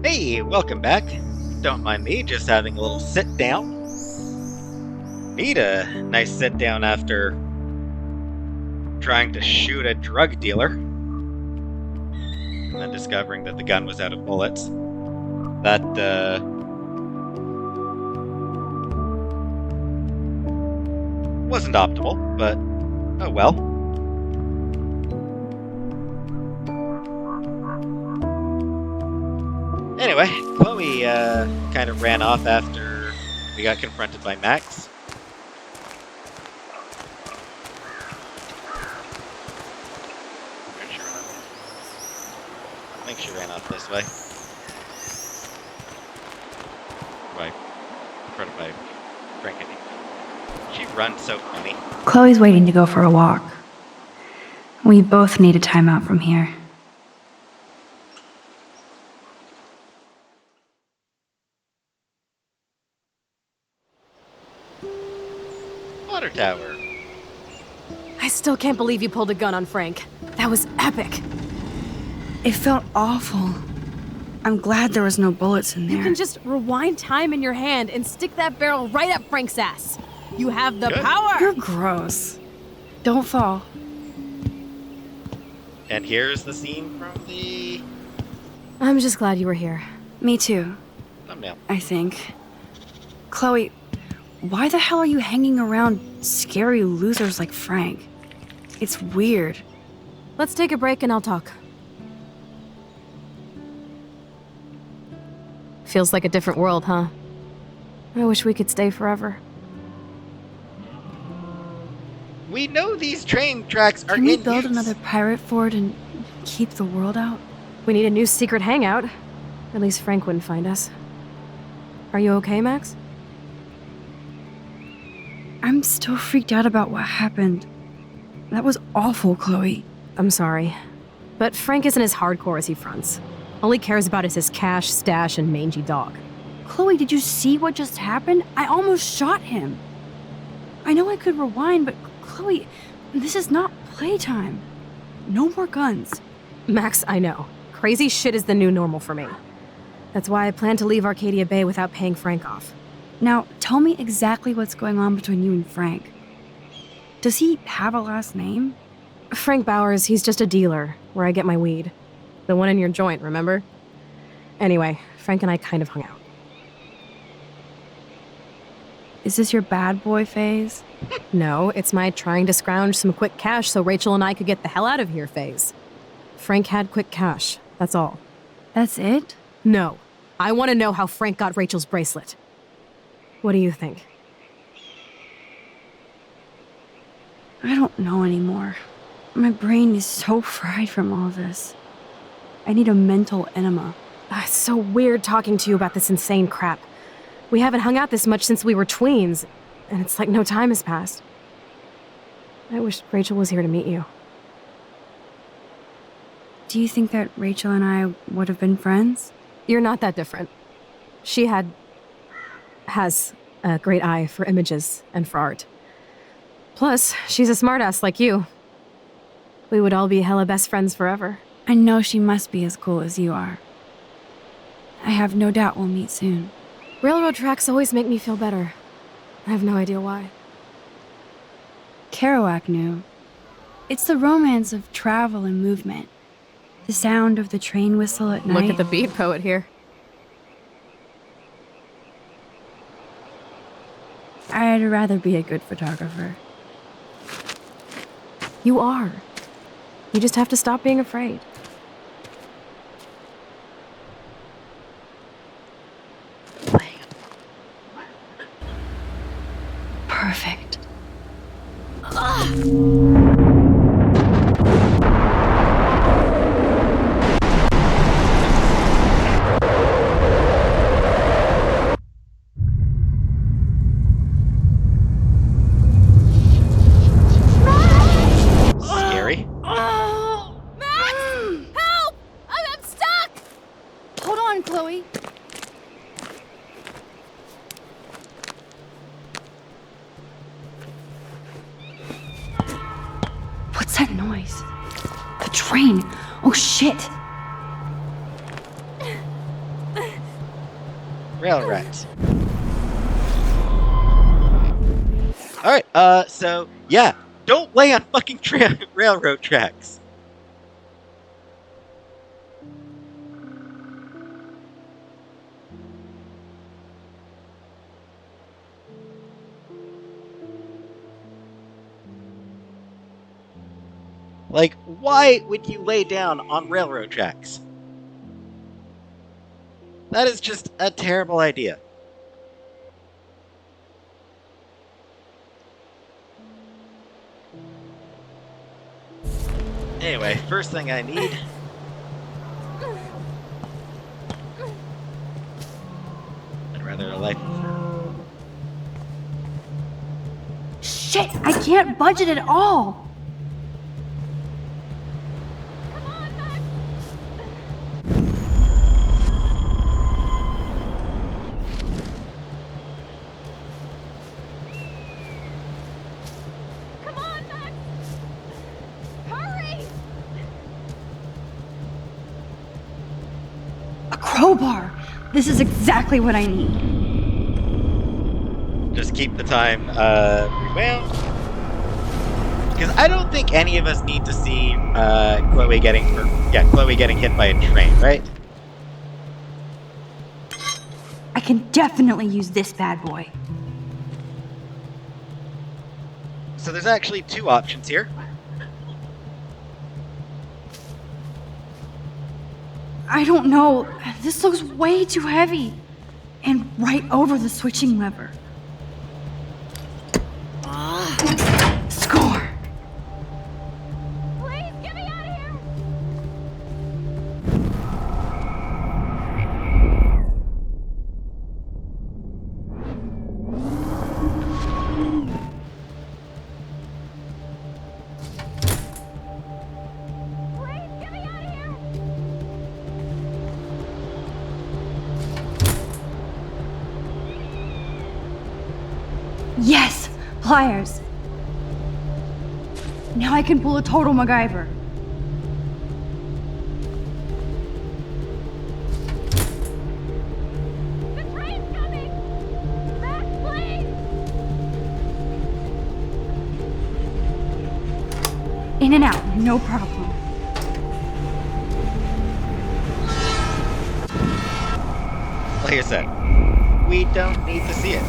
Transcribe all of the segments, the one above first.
Hey, welcome back. Don't mind me, just having a little sit down. Need a nice sit down after trying to shoot a drug dealer and then discovering that the gun was out of bullets. That, wasn't optimal, but oh well. Anyway, Chloe kind of ran off after we got confronted by Max. I think she ran off this way. Confronted by Frank and me. She runs so funny. Chloe's waiting to go for a walk. We both need a timeout from here. Water tower. I still can't believe you pulled a gun on Frank. That was epic. It felt awful. I'm glad there was no bullets in there. You can just rewind time in your hand and stick that barrel right up Frank's ass. You have the power! You're gross. Don't fall. And here's the scene from the I'm just glad you were here. Me too, thumbnail. I think. Chloe, why the hell are you hanging around scary losers like Frank? It's weird. Let's take a break and I'll talk. Feels like a different world, huh? I wish we could stay forever. We know these train tracks are Can we in build use. another pirate fort and keep the world out? We need a new secret hangout. At least Frank wouldn't find us. Are you okay, Max? I'm still freaked out about what happened. That was awful, Chloe. I'm sorry. But Frank isn't as hardcore as he fronts. All he cares about is his cash, stash, and mangy dog. Chloe, did you see what just happened? I almost shot him. I know I could rewind, but Chloe, this is not playtime. No more guns. Max, I know. Crazy shit is the new normal for me. That's why I plan to leave Arcadia Bay without paying Frank off. Now, tell me exactly what's going on between you and Frank. Does he have a last name? Frank Bowers, he's just a dealer, where I get my weed. The one in your joint, remember? Anyway, Frank and I kind of hung out. Is this your bad boy phase? No, it's my trying to scrounge some quick cash so Rachel and I could get the hell out of here phase. Frank had quick cash, that's all. That's it? No, I want to know how Frank got Rachel's bracelet. What do you think? I don't know anymore. My brain is so fried from all this. I need a mental enema. It's so weird talking to you about this insane crap. We haven't hung out this much since we were tweens, and it's like no time has passed. I wish Rachel was here to meet you. Do you think that Rachel and I would have been friends? You're not that different. She has a great eye for images and for art. Plus, she's a smartass like you. We would all be hella best friends forever. I know she must be as cool as you are. I have no doubt we'll meet soon. Railroad tracks always make me feel better. I have no idea why. Kerouac knew. It's the romance of travel and movement. The sound of the train whistle at night. Look at the beat poet here. I'd rather be a good photographer. You are. You just have to stop being afraid. Perfect. Scary. Max! Help! I'm stuck! Hold on, Chloe. What's that noise? The train. Oh, shit. Rail rats. Alright, so, yeah. Don't lay on fucking railroad tracks. Like, why would you lay down on railroad tracks? That is just a terrible idea. Anyway, first thing I need... I'd rather a life... Shit, I can't budget at all. Crowbar! This is exactly what I need. Just keep the time, rewound. Because I don't think any of us need to see, Chloe getting hit by a train, right? I can definitely use this bad boy. So there's actually two options here. I don't know. This looks way too heavy. And right over the switching lever. Score! Please get me out of here! Please get me out of here! Yes! Pliers! Now I can pull a total MacGyver. The train's coming! Back, please! In and out, no problem. Like I said, we don't need to see it.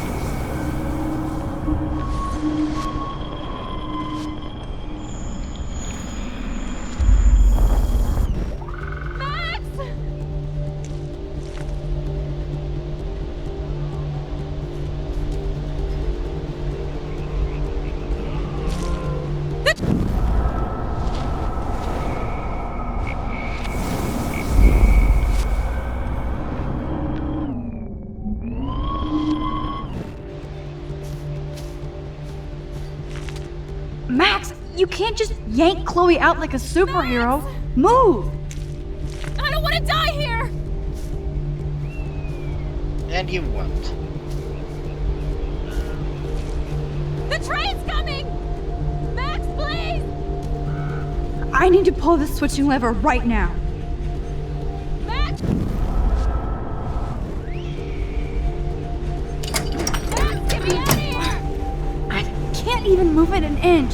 Max! Max, you can't just yank Chloe out like a superhero. Move! I don't want to die here! And you won't. The train's coming! Max, please! I need to pull this switching lever right now. Max! Max, get me out of here! I can't even move it an inch.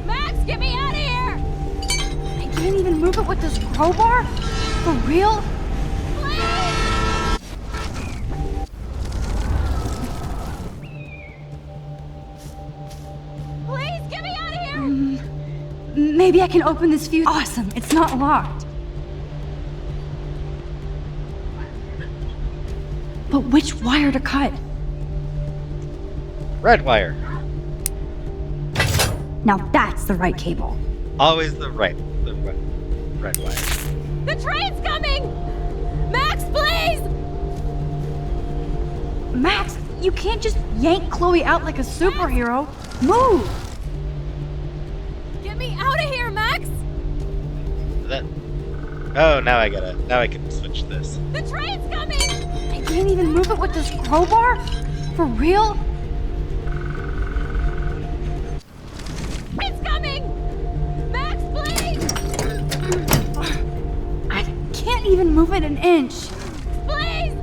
Max, get me out of here! I can't even move it with this crowbar? For real? Please! Please, get me out of here! Maybe I can open this fuse. Awesome, it's not locked. But which wire to cut? Red wire. Now that's the right cable. Always the red wire. The train's coming! Max, please! Max, you can't just yank Chloe out like a superhero. Move! Get me out of here, Max! That. Oh, now I can switch this. The train's coming! I can't even move it with this crowbar? For real? It's coming! Max, please! I can't even move it an inch. Please!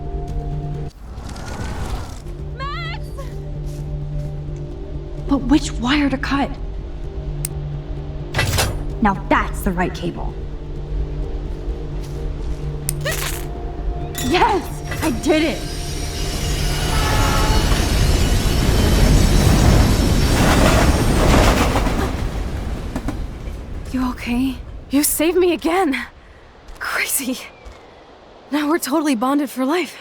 Max! But which wire to cut? Now that's the right cable. Yes! I did it! You okay? You saved me again. Crazy. Now we're totally bonded for life.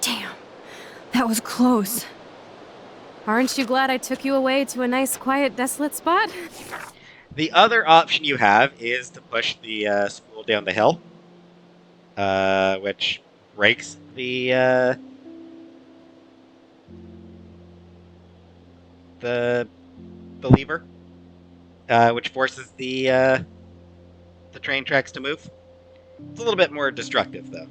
Damn. That was close. Aren't you glad I took you away to a nice, quiet, desolate spot? The other option you have is to push the spool down the hill, which breaks the lever, which forces the train tracks to move. It's a little bit more destructive, though.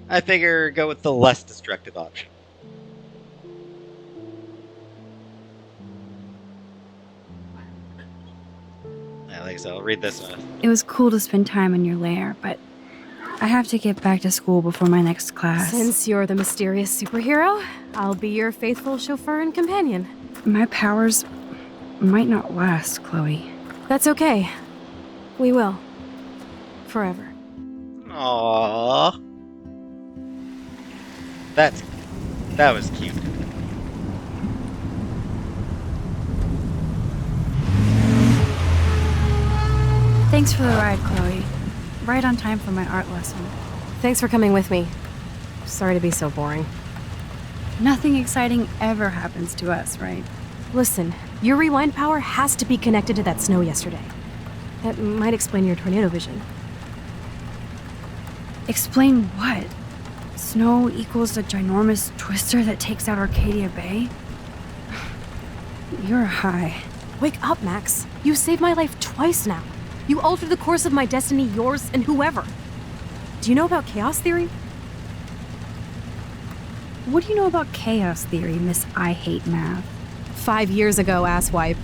I figure go with the less destructive option. Like I said, I'll read this one. It was cool to spend time in your lair, but I have to get back to school before my next class. Since you're the mysterious superhero, I'll be your faithful chauffeur and companion. My powers might not last, Chloe. That's okay. We will. Forever. Aww. That was cute. Thanks for the ride, Chloe. Right on time for my art lesson. Thanks for coming with me. Sorry to be so boring. Nothing exciting ever happens to us, right? Listen, your rewind power has to be connected to that snow yesterday. That might explain your tornado vision. Explain what? Snow equals a ginormous twister that takes out Arcadia Bay? You're high. Wake up, Max. You saved my life twice now. You altered the course of my destiny, yours, and whoever. Do you know about chaos theory? What do you know about chaos theory, Miss I Hate Math? 5 years ago, asswipe.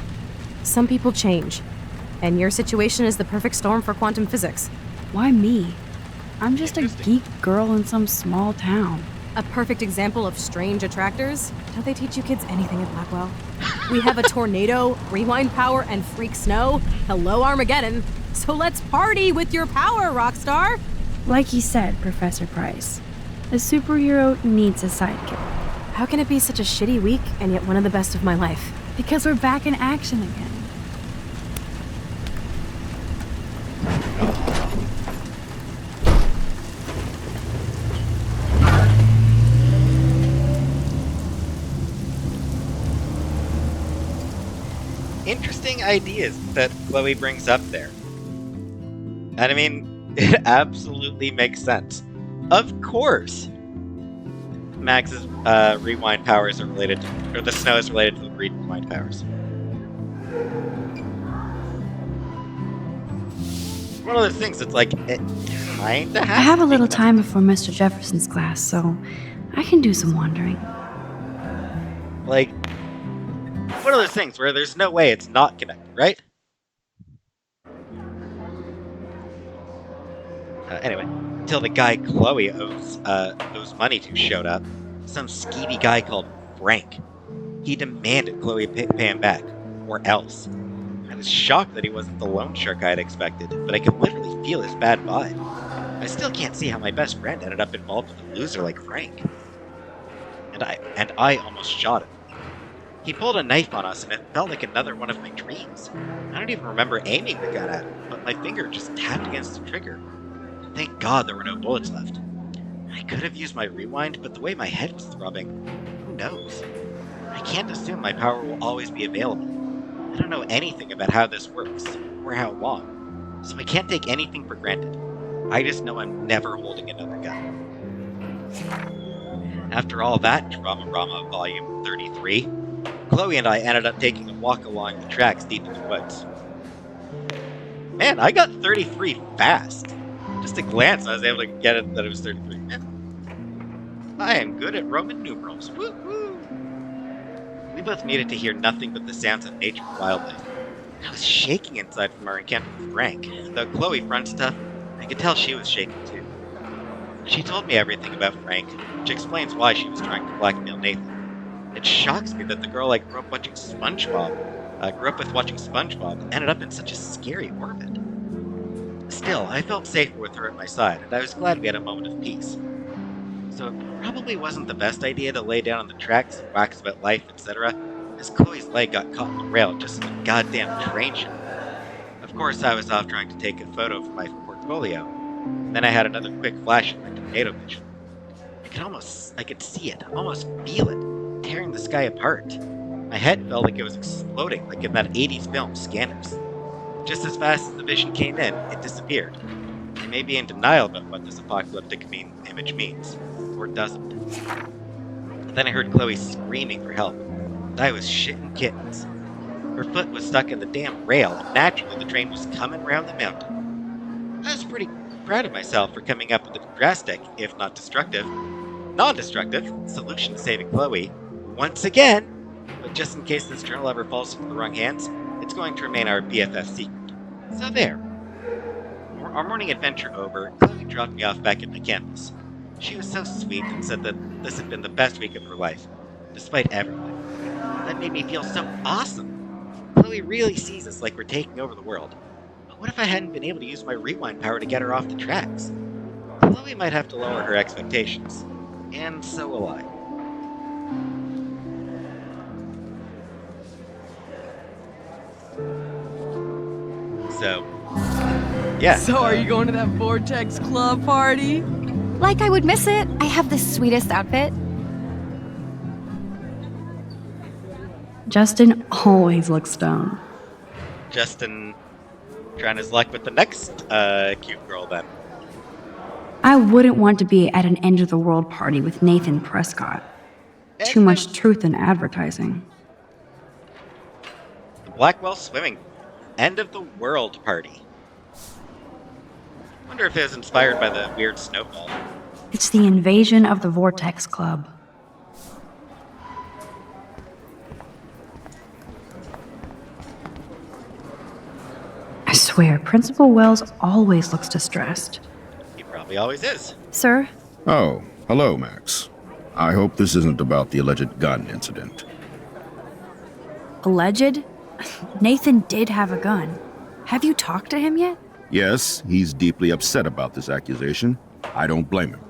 Some people change. And your situation is the perfect storm for quantum physics. Why me? I'm just a geek girl in some small town. A perfect example of strange attractors. Don't they teach you kids anything at Blackwell? We have a tornado, rewind power, and freak snow. Hello, Armageddon. So let's party with your power, Rockstar! Like you said, Professor Price, a superhero needs a sidekick. How can it be such a shitty week and yet one of the best of my life? Because we're back in action again. Interesting ideas that Chloe brings up there. And I mean, it absolutely makes sense. Of course, Max's rewind powers are related to, or the snow is related to the rewind powers. One of those things that's like, it kinda has I have to a be little connected. time before Mr. Jefferson's class, so I can do some wandering. Like, one of those things where there's no way it's not connected, right? Anyway, until the guy Chloe owes money to showed up, some skeevy guy called Frank. He demanded Chloe pay him back, or else. I was shocked that he wasn't the loan shark I had expected, but I could literally feel his bad vibe. I still can't see how my best friend ended up involved with a loser like Frank. And I almost shot him. He pulled a knife on us, and it felt like another one of my dreams. I don't even remember aiming the gun at him, but my finger just tapped against the trigger. Thank God there were no bullets left. I could have used my rewind, but the way my head was throbbing, who knows? I can't assume my power will always be available. I don't know anything about how this works, or how long, so I can't take anything for granted. I just know I'm never holding another gun. After all that Drama Volume 33, Chloe and I ended up taking a walk along the tracks deep in the woods. Man, I got 33 fast. Just a glance, I was able to get it that it was 33. Man, I am good at Roman numerals. Woo woo! We both needed to hear nothing but the sounds of nature and wildlife. I was shaking inside from our encounter with Frank, though Chloe fronted I could tell she was shaking too. She told me everything about Frank, which explains why she was trying to blackmail Nathan. It shocks me that the girl I grew up with watching SpongeBob, ended up in such a scary orbit. Still, I felt safer with her at my side, and I was glad we had a moment of peace. So it probably wasn't the best idea to lay down on the tracks and wax about life, etc., as Chloe's leg got caught in the rail just as a goddamn train show. Of course, I was off trying to take a photo for my portfolio, and then I had another quick flash of my tornado vision. I could see it, almost feel it, tearing the sky apart. My head felt like it was exploding, like in that 80s film, Scanners. Just as fast as the vision came in, it disappeared. I may be in denial about what this apocalyptic image means, or doesn't. And then I heard Chloe screaming for help, and I was shitting kittens. Her foot was stuck in the damn rail, and naturally the train was coming round the mountain. I was pretty proud of myself for coming up with a drastic, if not non-destructive, solution to saving Chloe, once again. But just in case this journal ever falls into the wrong hands, it's going to remain our BFF secret. So there. Our morning adventure over, Chloe dropped me off back at my campus. She was so sweet and said that this had been the best week of her life, despite everything. That made me feel so awesome. Chloe really sees us like we're taking over the world. But what if I hadn't been able to use my rewind power to get her off the tracks? Chloe might have to lower her expectations. And so will I. So, yeah. So are you going to that Vortex Club party? Like I would miss it. I have the sweetest outfit. Justin always looks stoned. Justin trying his luck with the next cute girl then. I wouldn't want to be at an end of the world party with Nathan Prescott. Too much truth in advertising. The Blackwell Swimming End of the World Party. Wonder if it was inspired by the weird snowball. It's the invasion of the Vortex Club. I swear, Principal Wells always looks distressed. He probably always is. Sir? Oh, hello, Max. I hope this isn't about the alleged gun incident. Alleged? Nathan did have a gun. Have you talked to him yet? Yes, he's deeply upset about this accusation. I don't blame him.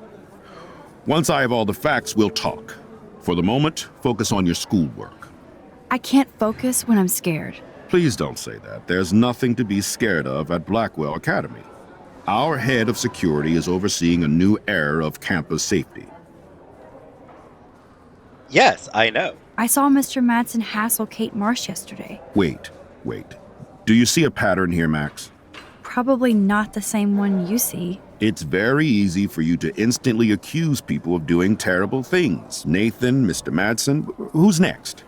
Once I have all the facts, we'll talk. For the moment, focus on your schoolwork. I can't focus when I'm scared. Please don't say that. There's nothing to be scared of at Blackwell Academy. Our head of security is overseeing a new era of campus safety. Yes, I know. I saw Mr. Madsen hassle Kate Marsh yesterday. Wait. Do you see a pattern here, Max? Probably not the same one you see. It's very easy for you to instantly accuse people of doing terrible things. Nathan, Mr. Madsen, who's next?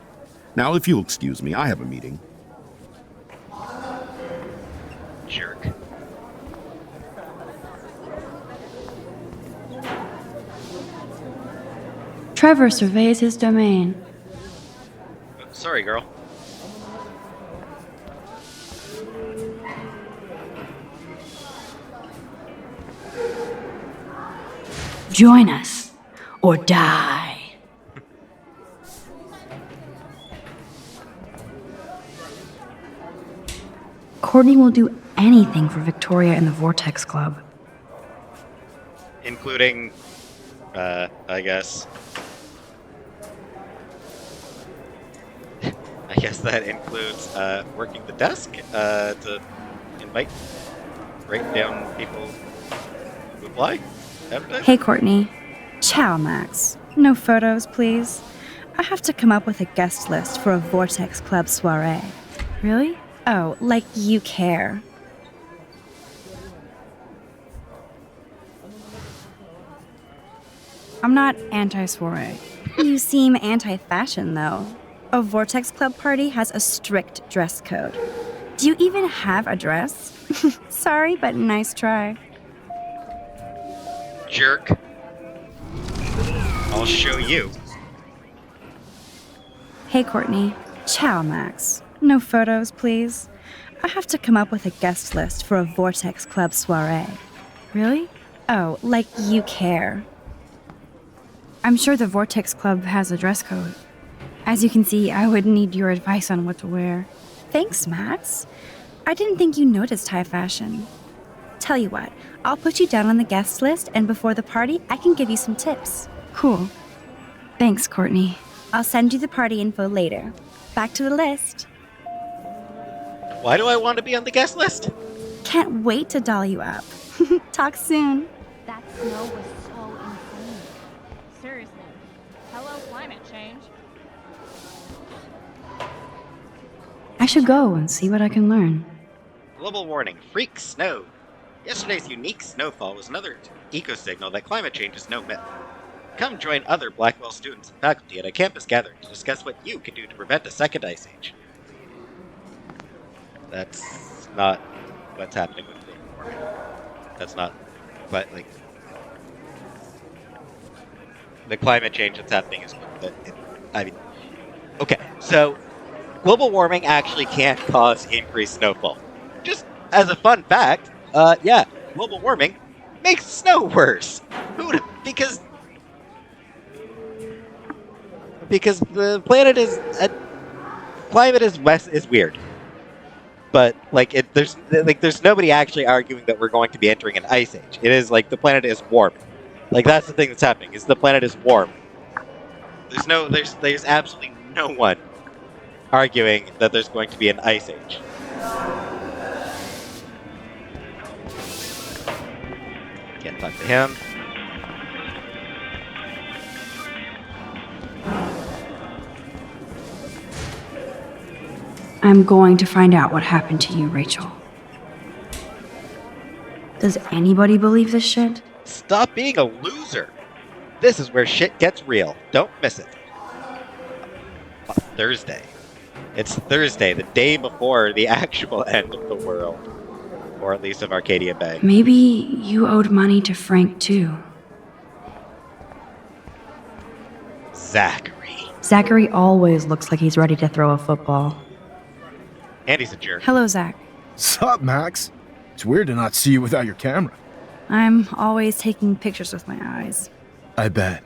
Now, if you'll excuse me, I have a meeting. Jerk. Trevor surveys his domain. Sorry, girl. Join us or die. Courtney will do anything for Victoria and the Vortex Club. Including, I guess. I guess that includes, working the desk, to write down people who apply. Advertise. Hey, Courtney. Ciao, Max. No photos, please. I have to come up with a guest list for a Vortex Club soiree. Really? Oh, like you care. I'm not anti-soiree. You seem anti-fashion, though. A Vortex Club party has a strict dress code. Do you even have a dress? Sorry, but nice try. Jerk. I'll show you. Hey, Courtney. Ciao, Max. No photos, please. I have to come up with a guest list for a Vortex Club soiree. Really? Oh, like you care. I'm sure the Vortex Club has a dress code. As you can see, I would need your advice on what to wear. Thanks, Max. I didn't think you noticed high fashion. Tell you what, I'll put you down on the guest list, and before the party, I can give you some tips. Cool. Thanks, Courtney. I'll send you the party info later. Back to the list. Why do I want to be on the guest list? Can't wait to doll you up. Talk soon. That snow was so insane. Seriously. Hello, climate change. I should go and see what I can learn. Global warning, freak snow. Yesterday's unique snowfall was another eco-signal that climate change is no myth. Come join other Blackwell students and faculty at a campus gathering to discuss what you can do to prevent a second ice age. That's not what's happening with global warming. That's not, but like, the climate change that's happening is, okay, so global warming actually can't cause increased snowfall. Just as a fun fact, yeah, global warming makes snow worse. Because the planet climate is weird. But like there's nobody actually arguing that we're going to be entering an ice age. It is like the planet is warming. Like that's the thing that's happening. Is the planet is warm. There's absolutely no one arguing that there's going to be an ice age. Can't talk to him. I'm going to find out what happened to you, Rachel. Does anybody believe this shit? Stop being a loser. This is where shit gets real. Don't miss it. Thursday. It's Thursday, the day before the actual end of the world. Or at least of Arcadia Bay. Maybe you owed money to Frank, too. Zachary. Zachary always looks like he's ready to throw a football. And he's a jerk. Hello, Zach. Sup, Max? It's weird to not see you without your camera. I'm always taking pictures with my eyes. I bet.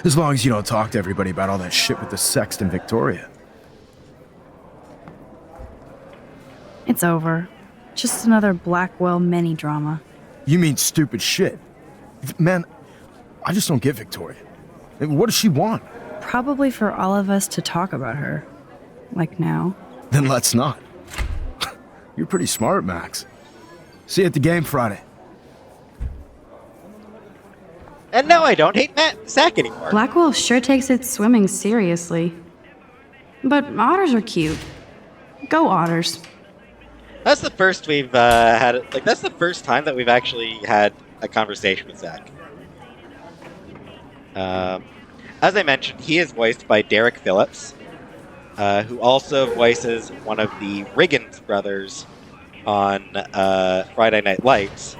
As long as you don't talk to everybody about all that shit with the sext and Victoria. It's over. Just another Blackwell mini drama. You mean stupid shit. Man, I just don't get Victoria. What does she want? Probably for all of us to talk about her. Like now. Then let's not. You're pretty smart, Max. See you at the game Friday. And no, I don't hate Zach anymore. Blackwell sure takes its swimming seriously. But otters are cute. Go otters. That's the first we've had. Like, that's the first time that we've actually had a conversation with Zach. As I mentioned, he is voiced by Derek Phillips, who also voices one of the Riggins brothers on Friday Night Lights.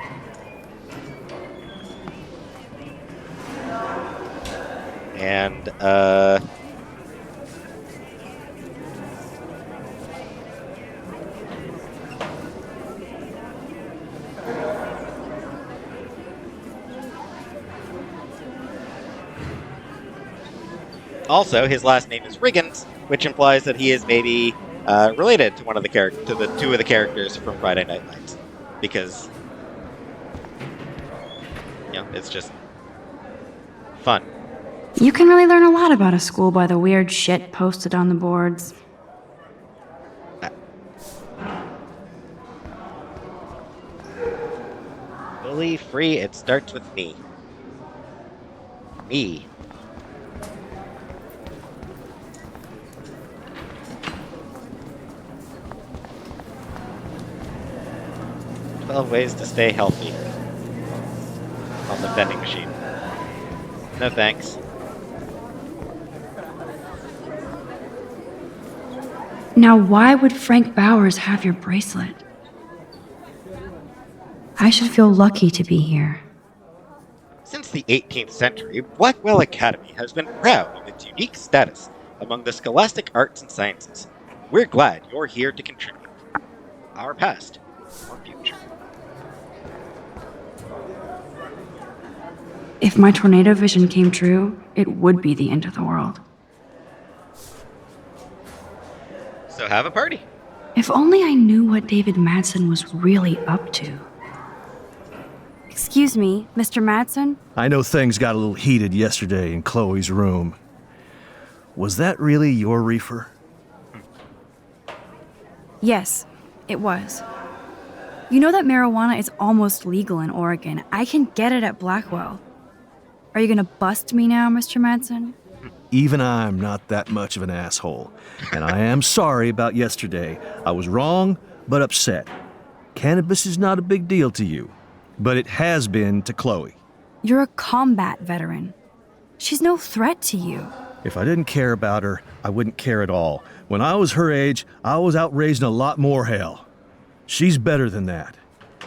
And also, his last name is Riggins, which implies that he is maybe related to one of the to the two of the characters from Friday Night Lights, because it's just fun. You can really learn a lot about a school by the weird shit posted on the boards. Fully free, it starts with me. Me. "12 ways to stay healthy" on the vending machine. No thanks. Now, why would Frank Bowers have your bracelet? I should feel lucky to be here. Since the 18th century, Blackwell Academy has been proud of its unique status among the scholastic arts and sciences. We're glad you're here to contribute. Our past, our future. If my tornado vision came true, it would be the end of the world. So have a party. If only I knew what David Madsen was really up to. Excuse me, Mr. Madsen? I know things got a little heated yesterday in Chloe's room. Was that really your reefer? Yes, it was. You know that marijuana is almost legal in Oregon. I can get it at Blackwell. Are you gonna bust me now, Mr. Madsen? Even I'm not that much of an asshole. And I am sorry about yesterday. I was wrong, but upset. Cannabis is not a big deal to you, but it has been to Chloe. You're a combat veteran. She's no threat to you. If I didn't care about her, I wouldn't care at all. When I was her age, I was out raising a lot more hell. She's better than that.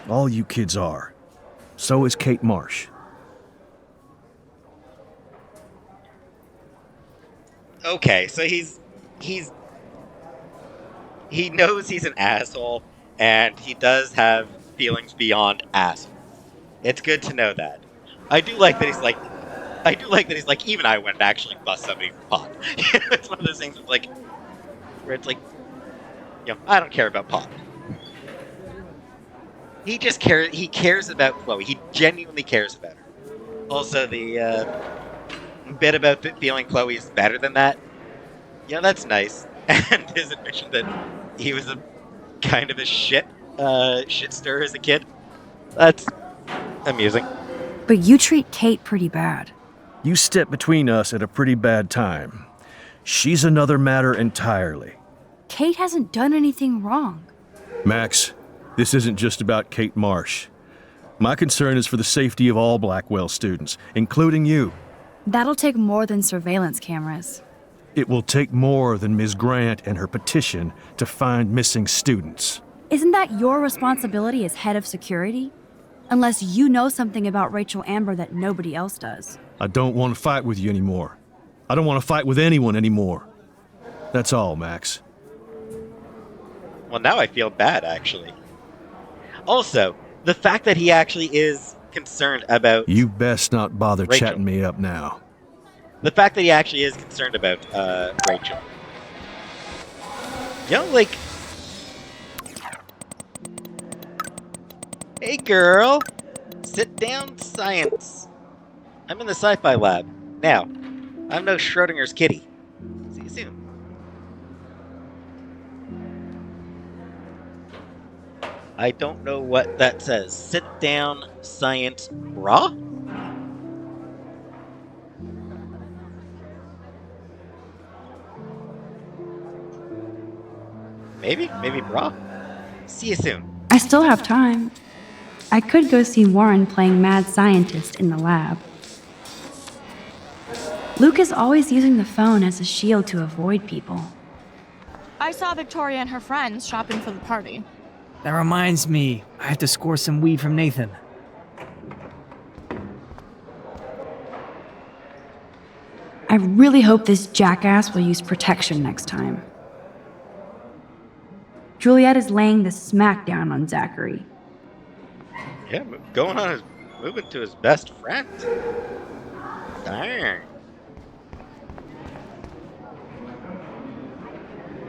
All you kids are. So is Kate Marsh. Okay, so he knows he's an asshole, and he does have feelings beyond asshole. It's good to know that. I do like that he's like, even I wouldn't actually bust somebody for pot. It's one of those things where it's like, I don't care about pot. He just cares. He cares about Chloe. He genuinely cares about her. Also, the bit about feeling Chloe is better than that. That's nice. And his admission that he was a kind of a shit stirrer as a kid. That's amusing. But you treat Kate pretty bad. You stepped between us at a pretty bad time. She's another matter entirely. Kate hasn't done anything wrong. Max, this isn't just about Kate Marsh. My concern is for the safety of all Blackwell students, including you. That'll take more than surveillance cameras. It will take more than Ms. Grant and her petition to find missing students. Isn't that your responsibility as head of security? Unless you know something about Rachel Amber that nobody else does. I don't want to fight with you anymore. I don't want to fight with anyone anymore. That's all, Max. Well, now I feel bad, actually. Also, the fact that he actually is concerned about... You best not bother Rachel. chatting me up now. The fact that he actually is concerned about Rachel. Hey girl! Sit down, science. I'm in the sci-fi lab. Now, I'm no Schrodinger's kitty. See you soon. I don't know what that says. Sit down, science, brah? Maybe brah? See you soon. I still have time. I could go see Warren playing mad scientist in the lab. Luke is always using the phone as a shield to avoid people. I saw Victoria and her friends shopping for the party. That reminds me, I have to score some weed from Nathan. I really hope this jackass will use protection next time. Juliet is laying the smackdown on Zachary. Yeah, moving to his best friend. Dang.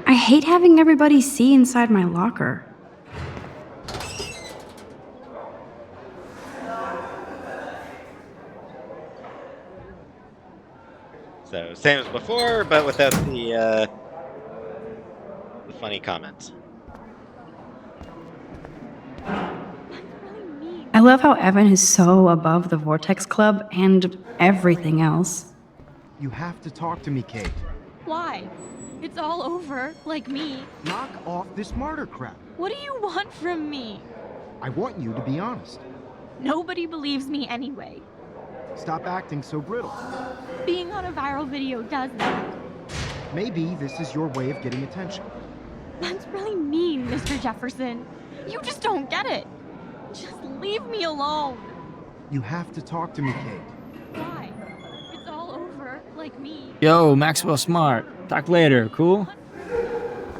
I hate having everybody see inside my locker. So, same as before, but without the funny comments. I love how Evan is so above the Vortex Club and everything else. You have to talk to me, Kate. Why? It's all over, like me. Knock off this martyr crap. What do you want from me? I want you to be honest. Nobody believes me anyway. Stop acting so brittle. Being on a viral video does that. Maybe this is your way of getting attention. That's really mean, Mr. Jefferson. You just don't get it. Just leave me alone. You have to talk to me, Kate. Why? It's all over, like me. Yo, Maxwell Smart. Talk later, cool?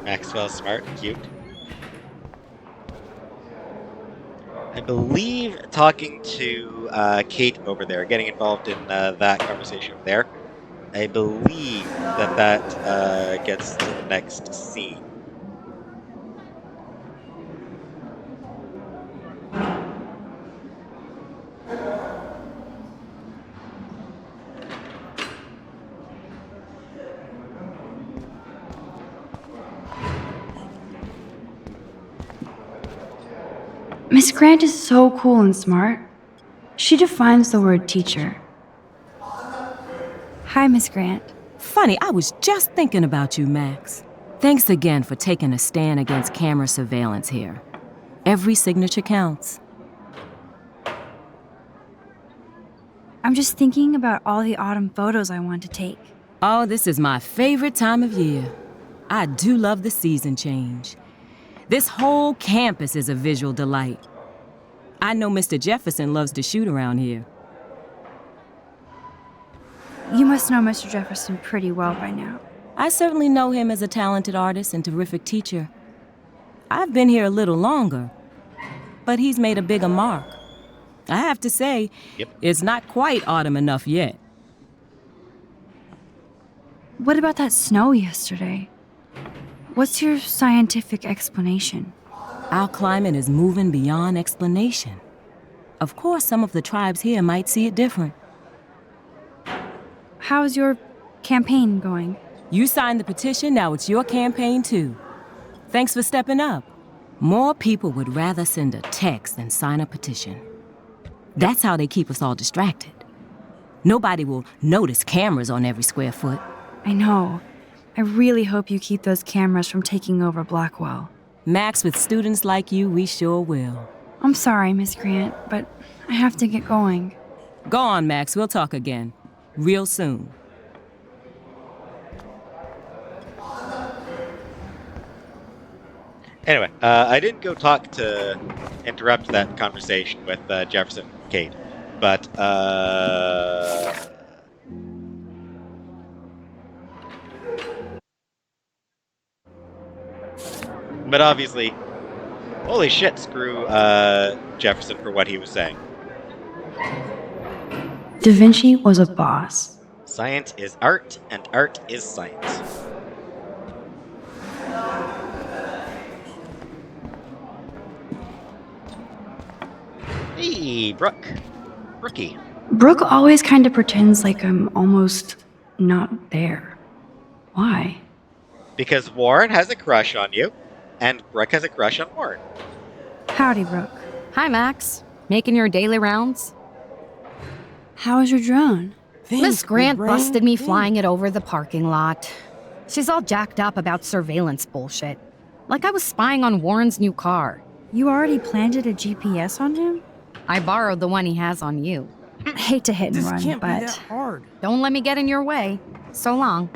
Maxwell Smart, cute. I believe talking to Kate over there, getting involved in that conversation over there, I believe that gets to the next scene. Miss Grant is so cool and smart. She defines the word teacher. Hi, Miss Grant. Funny, I was just thinking about you, Max. Thanks again for taking a stand against camera surveillance here. Every signature counts. I'm just thinking about all the autumn photos I want to take. Oh, this is my favorite time of year. I do love the season change. This whole campus is a visual delight. I know Mr. Jefferson loves to shoot around here. You must know Mr. Jefferson pretty well by now. I certainly know him as a talented artist and terrific teacher. I've been here a little longer, but he's made a bigger mark. I have to say, It's not quite autumn enough yet. What about that snow yesterday? What's your scientific explanation? Our climate is moving beyond explanation. Of course, some of the tribes here might see it different. How's your campaign going? You signed the petition, now it's your campaign too. Thanks for stepping up. More people would rather send a text than sign a petition. That's how they keep us all distracted. Nobody will notice cameras on every square foot. I know. I really hope you keep those cameras from taking over Blackwell. Max, with students like you, we sure will. I'm sorry, Miss Grant, but I have to get going. Go on, Max. We'll talk again. Real soon. Anyway, I didn't go talk to interrupt that conversation with Jefferson and Kate, but obviously, holy shit, screw Jefferson for what he was saying. Da Vinci was a boss. Science is art, and art is science. Hey, Brookie. Brooke always kind of pretends like I'm almost not there. Why? Because Warren has a crush on you, and Brooke has a crush on Warren. Howdy, Brooke. Hi, Max. Making your daily rounds? How was your drone? Miss Grant busted me flying it over the parking lot. She's all jacked up about surveillance bullshit. Like I was spying on Warren's new car. You already planted a GPS on him? I borrowed the one he has on you. I hate to hit and run, Can't be but... that hard. Don't let me get in your way. So long.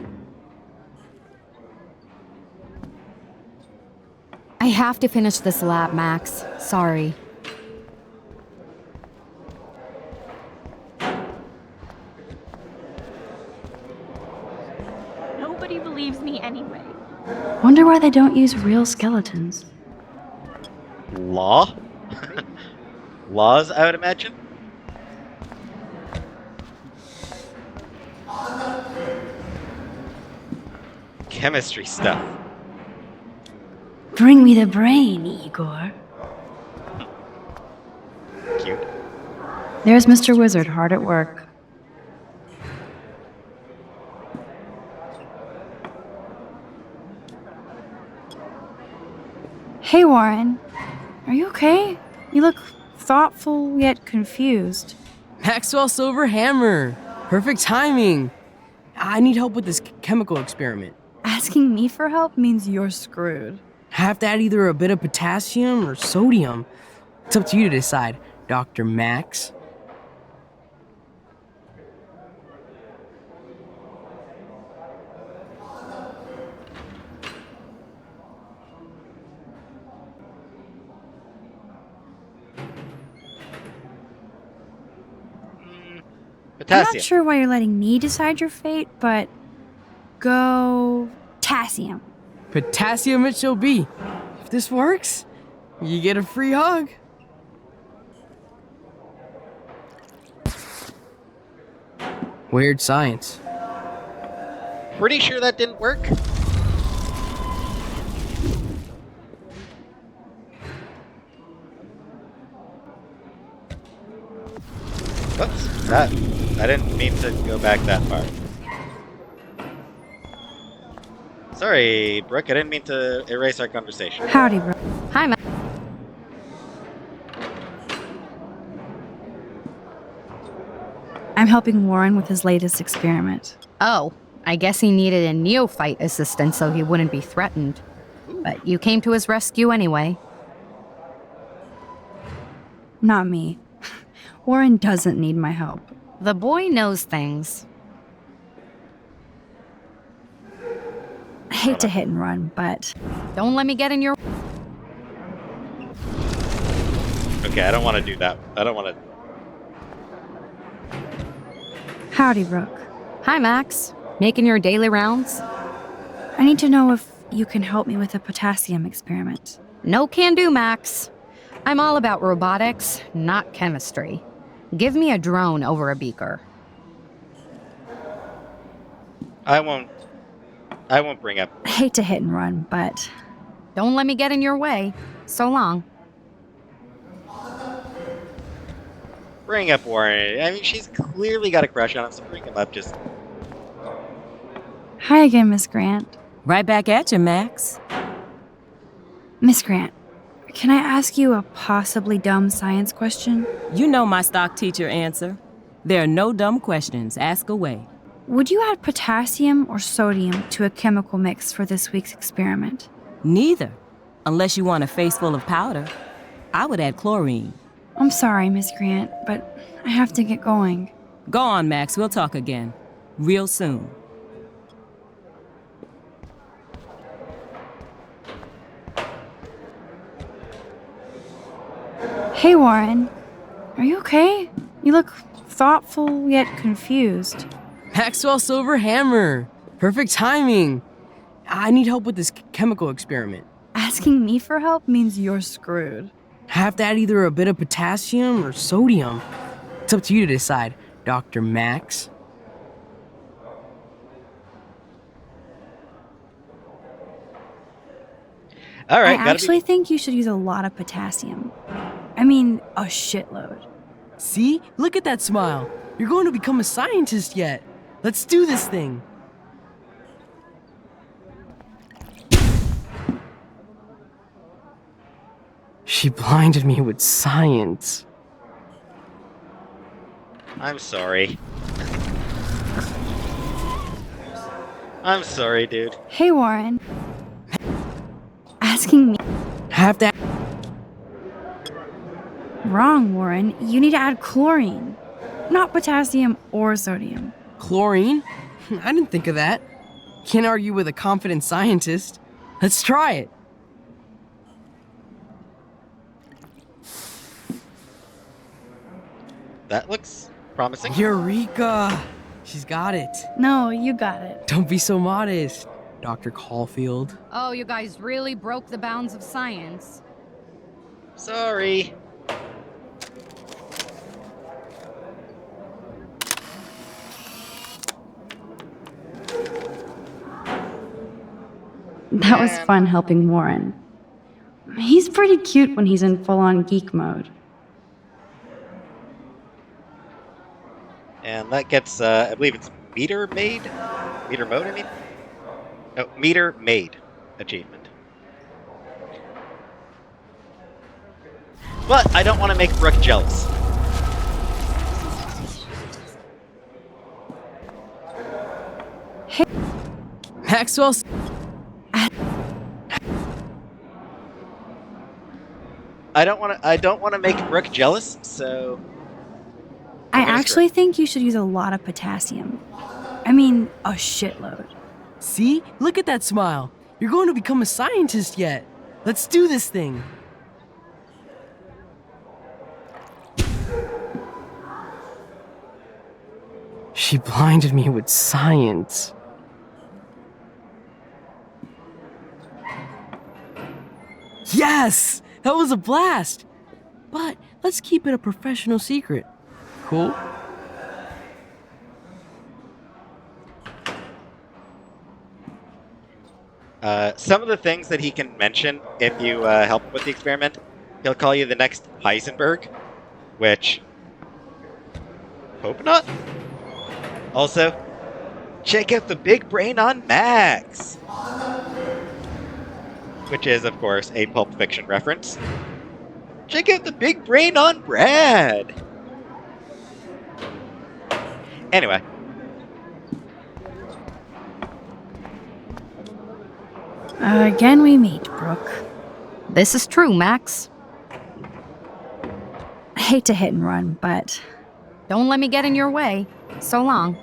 I have to finish this lab, Max. Sorry. Nobody believes me anyway. Wonder why they don't use real skeletons. Law? Laws, I would imagine? Chemistry stuff. Bring me the brain, Igor. Cute. There's Mr. Wizard hard at work. Hey, Warren. Are you okay? You look thoughtful yet confused. Maxwell Silver Hammer. Perfect timing. I need help with this chemical experiment. Asking me for help means you're screwed. Have to add either a bit of potassium or sodium. It's up to you to decide, Dr. Max. I'm not sure why you're letting me decide your fate, but go potassium. Potassium it shall be. If this works, you get a free hug. Weird science. Pretty sure that didn't work. Whoops, I didn't mean to go back that far. Sorry, Brooke, I didn't mean to erase our conversation. Howdy, bro. Hi, Max. I'm helping Warren with his latest experiment. Oh, I guess he needed a neophyte assistant so he wouldn't be threatened. But you came to his rescue anyway. Not me. Warren doesn't need my help. The boy knows things. I hate to hit and run, but... Don't let me get in your... Okay, I don't want to do that. I don't want to... Howdy, Brooke. Hi, Max. Making your daily rounds? I need to know if you can help me with a potassium experiment. No can do, Max. I'm all about robotics, not chemistry. Give me a drone over a beaker. I won't bring up... I hate to hit and run, but... Don't let me get in your way. So long. Bring up Warren. I mean, she's clearly got a crush on him, so bring him up just... Hi again, Miss Grant. Right back at you, Max. Miss Grant, can I ask you a possibly dumb science question? You know my stock teacher answer. There are no dumb questions. Ask away. Would you add potassium or sodium to a chemical mix for this week's experiment? Neither. Unless you want a face full of powder. I would add chlorine. I'm sorry, Miss Grant, but I have to get going. Go on, Max. We'll talk again. Real soon. Hey, Warren. Are you okay? You look thoughtful yet confused. Maxwell Silver Hammer. Perfect timing. I need help with this chemical experiment. Asking me for help means you're screwed. Have to add either a bit of potassium or sodium. It's up to you to decide, Dr. Max. All right, I actually think you should use a lot of potassium. I mean, a shitload. See? Look at that smile. You're going to become a scientist yet. Let's do this thing. She blinded me with science. I'm sorry. I'm sorry, dude. Hey, Warren. Asking me. Have that. Wrong, Warren. You need to add chlorine, not potassium or sodium. Chlorine? I didn't think of that. Can't argue with a confident scientist. Let's try it. That looks promising. Eureka! She's got it. No, you got it. Don't be so modest, Dr. Caulfield. Oh, you guys really broke the bounds of science. Sorry. That was fun helping Warren. He's pretty cute when he's in full-on geek mode. And that gets, I believe it's meter made? Meter mode, I mean? No, meter made achievement. But I don't want to make Brooke jealous. Hey. Maxwell's... I don't want to make Brooke jealous, so... I actually think you should use a lot of potassium. I mean, a shitload. See? Look at that smile. You're going to become a scientist yet. Let's do this thing. She blinded me with science. Yes! That was a blast! But let's keep it a professional secret. Cool? Some of the things that he can mention if you help him with the experiment, he'll call you the next Heisenberg, which... hope not. Also, check out the big brain on Max! Which is, of course, a Pulp Fiction reference. Check out the big brain on Brad! Anyway. Again we meet, Brooke. This is true, Max. I hate to hit and run, but... Don't let me get in your way. So long.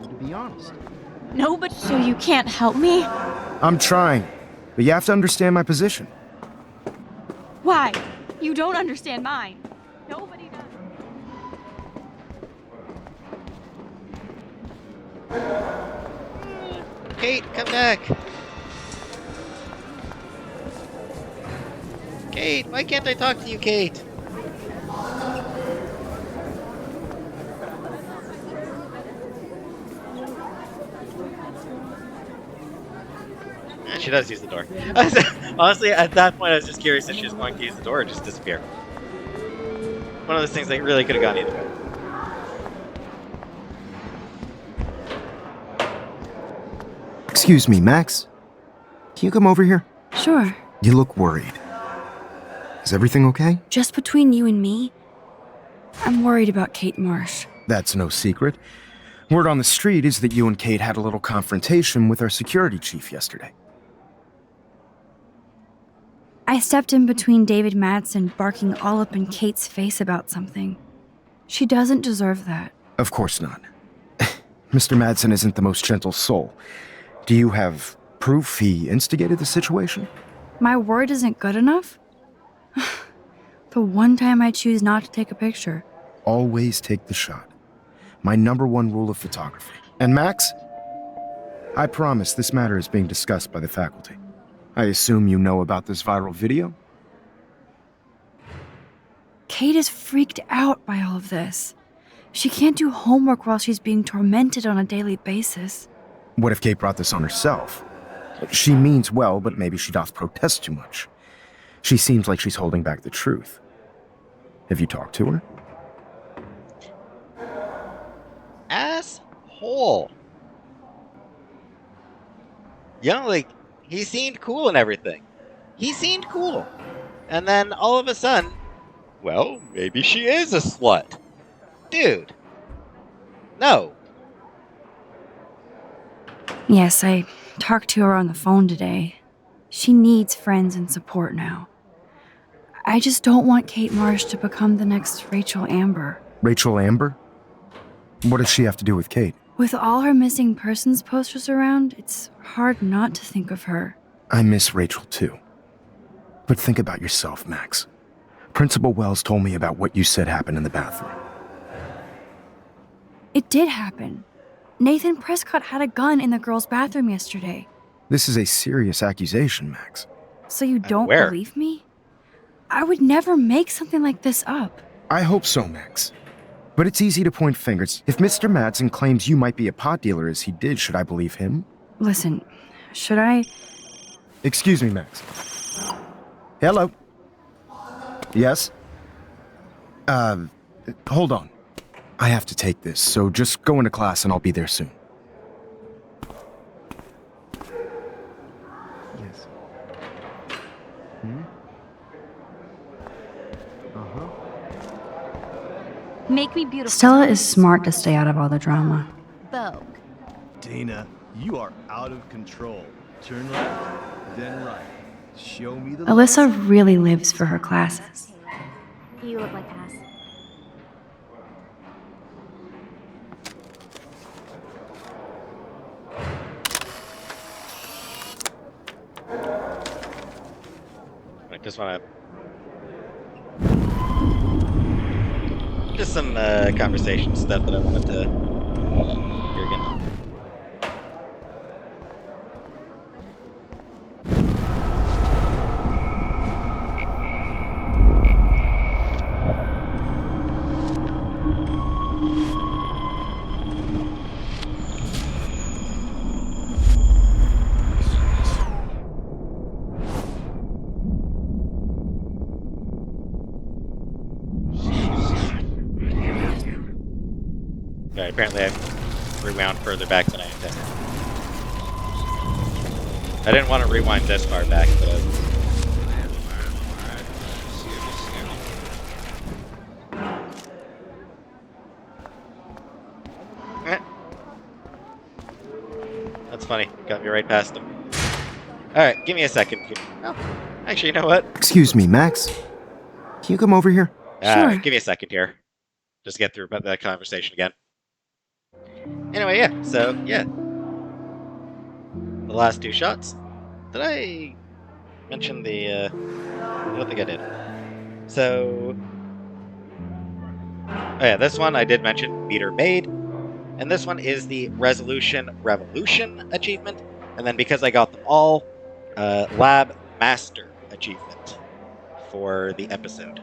To be honest. No, but so you can't help me? I'm trying, but you have to understand my position. Why? You don't understand mine. Nobody does. Kate, come back! Kate, why can't I talk to you, Kate? She does use the door. Honestly, at that point, I was just curious if she was going to use the door or just disappear. One of those things that really could have gone either way. Excuse me, Max. Can you come over here? Sure. You look worried. Is everything okay? Just between you and me, I'm worried about Kate Marsh. That's no secret. Word on the street is that you and Kate had a little confrontation with our security chief yesterday. I stepped in between David Madsen barking all up in Kate's face about something. She doesn't deserve that. Of course not. Mr. Madsen isn't the most gentle soul. Do you have proof he instigated the situation? My word isn't good enough? The one time I choose not to take a picture. Always take the shot. My #1 rule of photography. And Max, I promise this matter is being discussed by the faculty. I assume you know about this viral video? Kate is freaked out by all of this. She can't do homework while she's being tormented on a daily basis. What if Kate brought this on herself? She means well, but maybe she doth protest too much. She seems like she's holding back the truth. Have you talked to her? Asshole. You know, like, he seemed cool and everything. He seemed cool. And then all of a sudden, well, maybe she is a slut. Dude. No. Yes, I talked to her on the phone today. She needs friends and support now. I just don't want Kate Marsh to become the next Rachel Amber. Rachel Amber? What does she have to do with Kate? With all her missing persons posters around, it's hard not to think of her. I miss Rachel too. But think about yourself, Max. Principal Wells told me about what you said happened in the bathroom. It did happen. Nathan Prescott had a gun in the girls' bathroom yesterday. This is a serious accusation, Max. So you don't believe me? I would never make something like this up. I hope so, Max. But it's easy to point fingers. If Mr. Madsen claims you might be a pot dealer as he did, should I believe him? Listen, should I... Excuse me, Max. Hello? Yes? Hold on. I have to take this, so just go into class and I'll be there soon. Yes. Make me beautiful. Stella is smart to stay out of all the drama. Vogue. Dana, you are out of control. Turn left, then right. Show me the Alyssa really lives for her classes. You look like ass. I just want to... Just some conversation stuff that I wanted to hear again. Okay, apparently I rewound further back than I intended. I didn't want to rewind this far back, but... That's funny. Got me right past him. Alright, give me a second. Oh, actually, you know what? Excuse me, Max. Can you come over here? Sure. Give me a second here. Just get through about that conversation again. Anyway, yeah. So, yeah. The last 2 shots. Did I mention the, I don't think I did. So... Oh yeah, this one I did mention, meter made. And this one is the Resolution Revolution achievement. And then because I got them all, Lab Master achievement for the episode.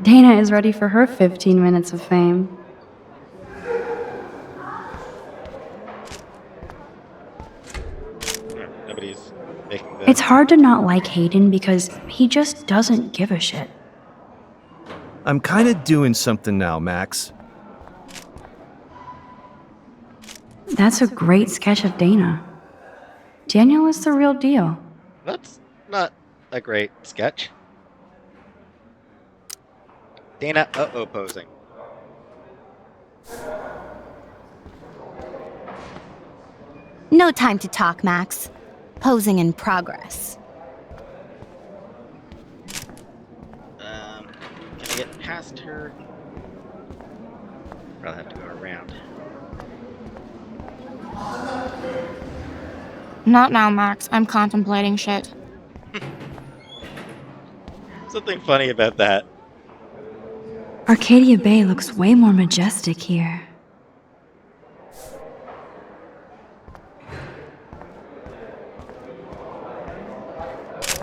Dana is ready for her 15 minutes of fame. Nobody's making the... It's hard to not like Hayden because he just doesn't give a shit. I'm kind of doing something now, Max. That's a great sketch of Dana. Daniel is the real deal. That's not a great sketch. Dana, posing. No time to talk, Max. Posing in progress. Can I get past her? Probably have to go around. Not now, Max. I'm contemplating shit. Something funny about that. Arcadia Bay looks way more majestic here.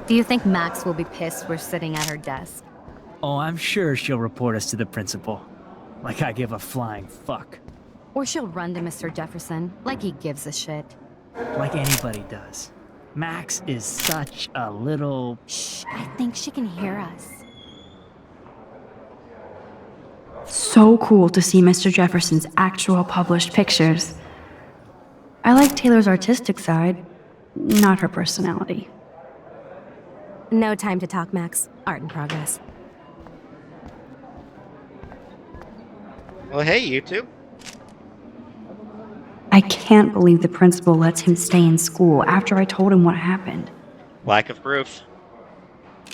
Do you think Max will be pissed we're sitting at her desk? Oh, I'm sure she'll report us to the principal. Like I give a flying fuck. Or she'll run to Mr. Jefferson, like he gives a shit. Like anybody does. Max is such a little... Shh, I think she can hear us. So cool to see Mr. Jefferson's actual published pictures. I like Taylor's artistic side, not her personality. No time to talk, Max. Art in progress. Well, hey, you two. I can't believe the principal lets him stay in school after I told him what happened. Lack of proof.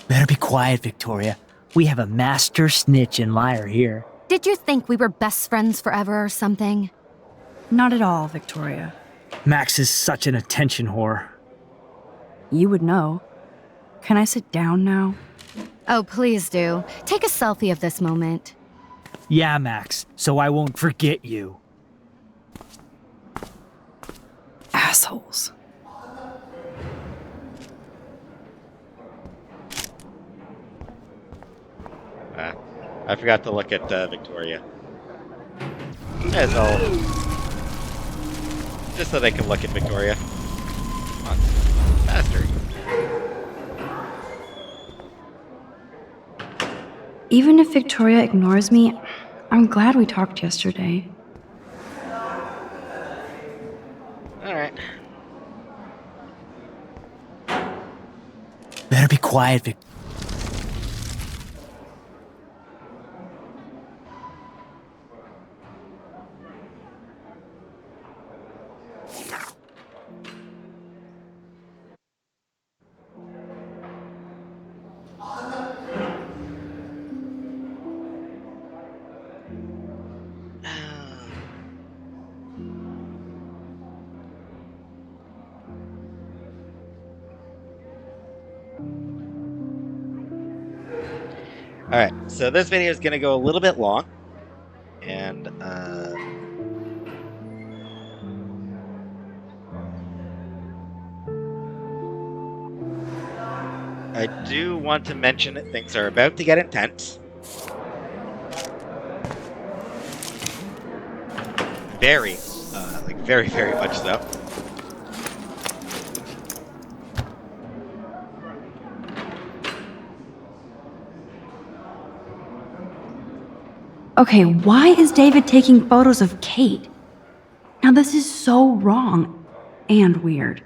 Better be quiet, Victoria. We have a master snitch and liar here. Did you think we were best friends forever or something? Not at all, Victoria. Max is such an attention whore. You would know. Can I sit down now? Oh, please do. Take a selfie of this moment. Yeah, Max, so I won't forget you. Assholes. I forgot to look at Victoria. As all. Just so they can look at Victoria. Come on. Faster. Even if Victoria ignores me, I'm glad we talked yesterday. Alright. Better be quiet, Vic. Alright, so this video is going to go a little bit long. And, I do want to mention that things are about to get intense. very, very, very much so. Okay, why is David taking photos of Kate? Now this is so wrong and weird.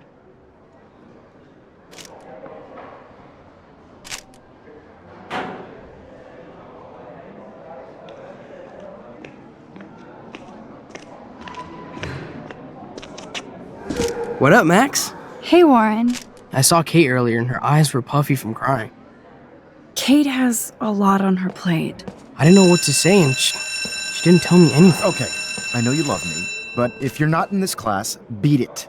What up, Max? Hey, Warren. I saw Kate earlier and her eyes were puffy from crying. Kate has a lot on her plate. I didn't know what to say and she didn't tell me anything. Okay, I know you love me, but if you're not in this class, beat it.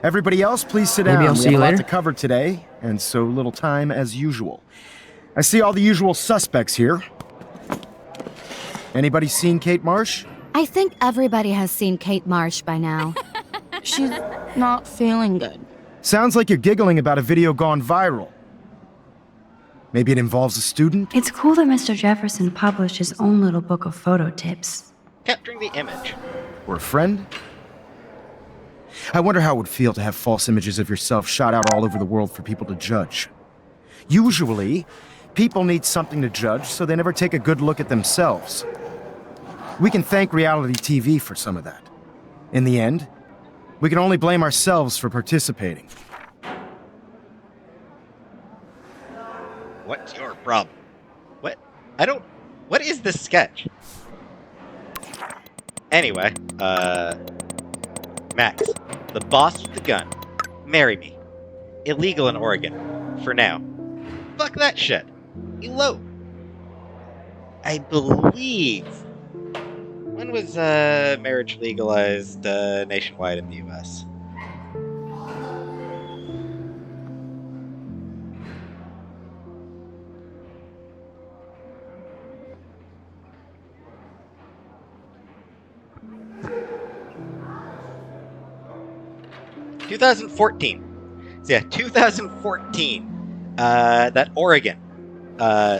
Everybody else, please sit down. Maybe I'll see you We have a later. lot to cover today, and so little time as usual. I see all the usual suspects here. Anybody seen Kate Marsh? I think everybody has seen Kate Marsh by now. She's not feeling good. Sounds like you're giggling about a video gone viral. Maybe it involves a student? It's cool that Mr. Jefferson published his own little book of photo tips. Capturing the image. Or a friend? I wonder how it would feel to have false images of yourself shot out all over the world for people to judge. Usually, people need something to judge, so they never take a good look at themselves. We can thank reality TV for some of that. In the end, we can only blame ourselves for participating. What's your problem? What? What is this sketch? Anyway, Max, the boss with the gun. Marry me. Illegal in Oregon. For now. Fuck that shit. Elope. I believe... When was, marriage legalized, nationwide in the U.S.? ...2014. So yeah, 2014, that Oregon,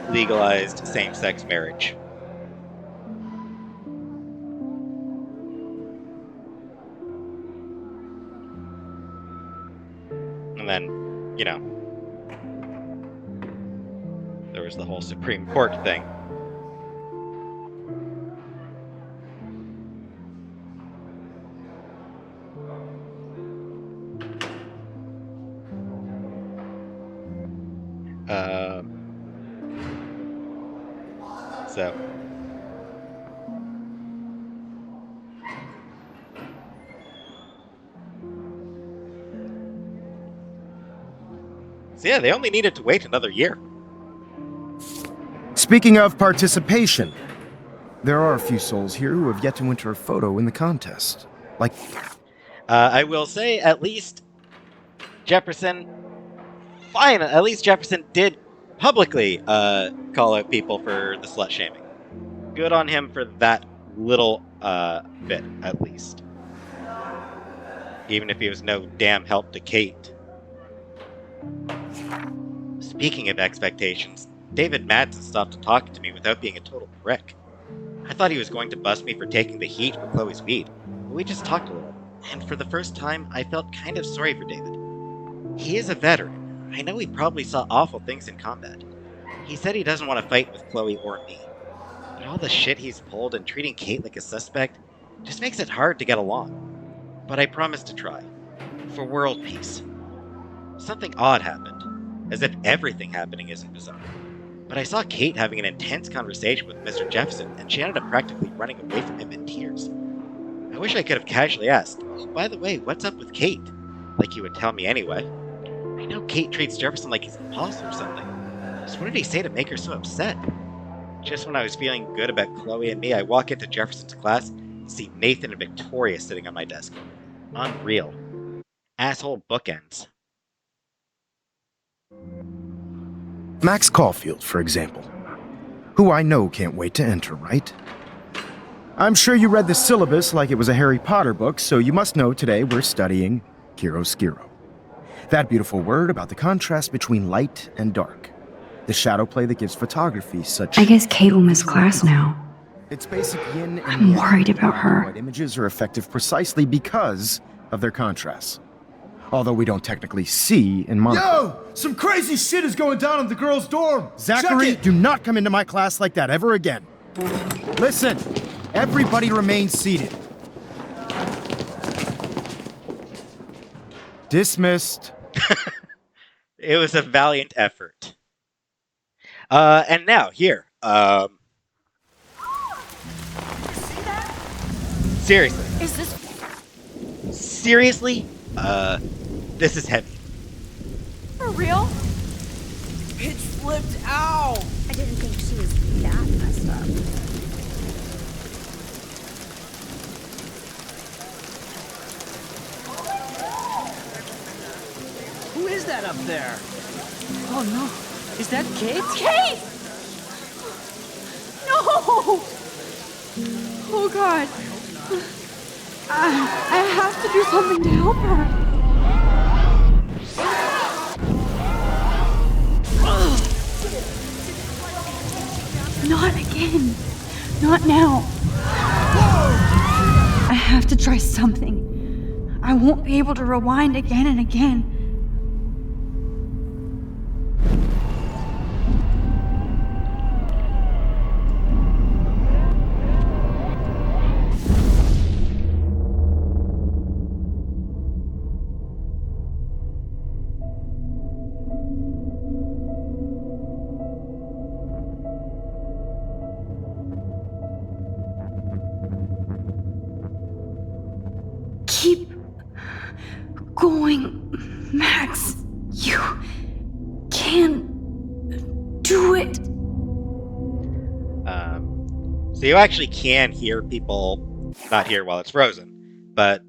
legalized same-sex marriage. And then, you know, there was the whole Supreme Court thing. So yeah, they only needed to wait another year. Speaking of participation, there are a few souls here who have yet to enter a photo in the contest. Like... I will say, at least Jefferson... Fine, at least Jefferson did publicly call out people for the slut-shaming. Good on him for that little bit, at least. Even if he was no damn help to Kate. Speaking of expectations, David Madsen stopped talking to me without being a total prick. I thought he was going to bust me for taking the heat for Chloe's weed, but we just talked a little, and for the first time, I felt kind of sorry for David. He is a veteran. I know he probably saw awful things in combat. He said he doesn't want to fight with Chloe or me. But all the shit he's pulled and treating Kate like a suspect just makes it hard to get along. But I promised to try. For world peace. Something odd happened. As if everything happening isn't bizarre. But I saw Kate having an intense conversation with Mr. Jefferson, and she ended up practically running away from him in tears. I wish I could have casually asked, "Oh, by the way, what's up with Kate?" Like you would tell me anyway. I know Kate treats Jefferson like he's an apostle or something. So what did he say to make her so upset? Just when I was feeling good about Chloe and me, I walk into Jefferson's class and see Nathan and Victoria sitting on my desk. Unreal. Asshole bookends. Max Caulfield, for example, who I know can't wait to enter, right? I'm sure you read the syllabus like it was a Harry Potter book, so you must know today we're studying chiaroscuro. That beautiful word about the contrast between light and dark. The shadow play that gives photography such... I guess Kate will miss class now. It's basic yin and I'm yang. worried about Black and her. white images are effective precisely because of their contrasts. Although we don't technically see in monochrome. Yo! Some crazy shit is going down in the girls' dorm! Zachary, Check it! do not come into my class like that ever again. Listen, everybody remain seated. Dismissed. It was a valiant effort. And now, here. Seriously. Is this... Seriously? This is heavy. for real? It flipped out! I didn't think she was that messed up. Who is that up there? Oh no. Is that Kate? Kate! No! Oh god. I have to do something to help her. Not again. Not now. I have to try something. I won't be able to rewind again and again. Keep going, Max. You can do it. So you actually can hear people, not here while it's frozen, but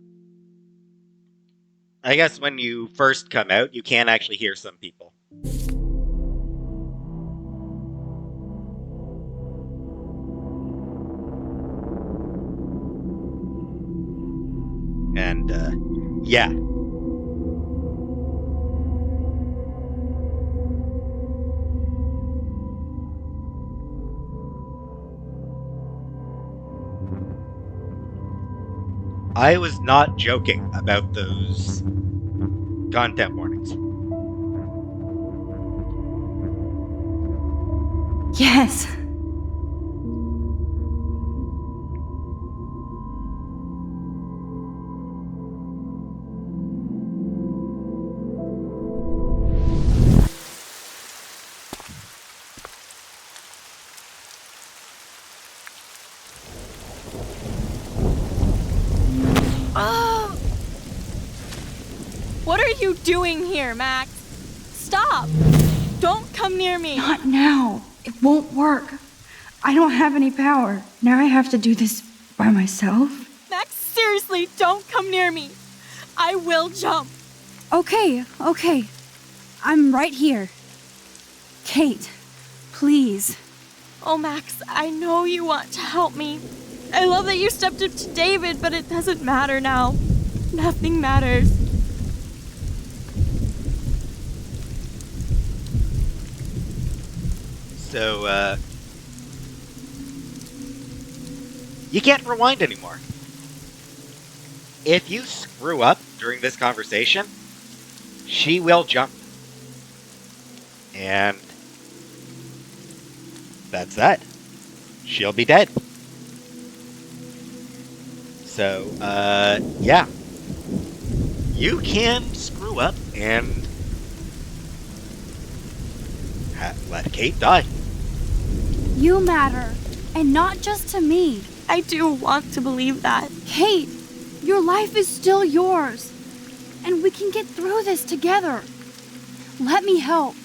I guess when you first come out, you can actually hear some people. And, yeah. I was not joking about those content warnings. Yes. What are you doing here, Max? Stop! Don't come near me! Not now. It won't work. I don't have any power. Now I have to do this by myself. Max, seriously, don't come near me! I will jump! Okay. I'm right here. Kate, please. Oh, Max, I know you want to help me. I love that you stepped up to David, but it doesn't matter now. Nothing matters. So, you can't rewind anymore. If you screw up during this conversation, she will jump. And that's that. She'll be dead. So, yeah. You can screw up and let Kate die. You matter, and not just to me. I do want to believe that. Kate, your life is still yours, and we can get through this together. Let me help,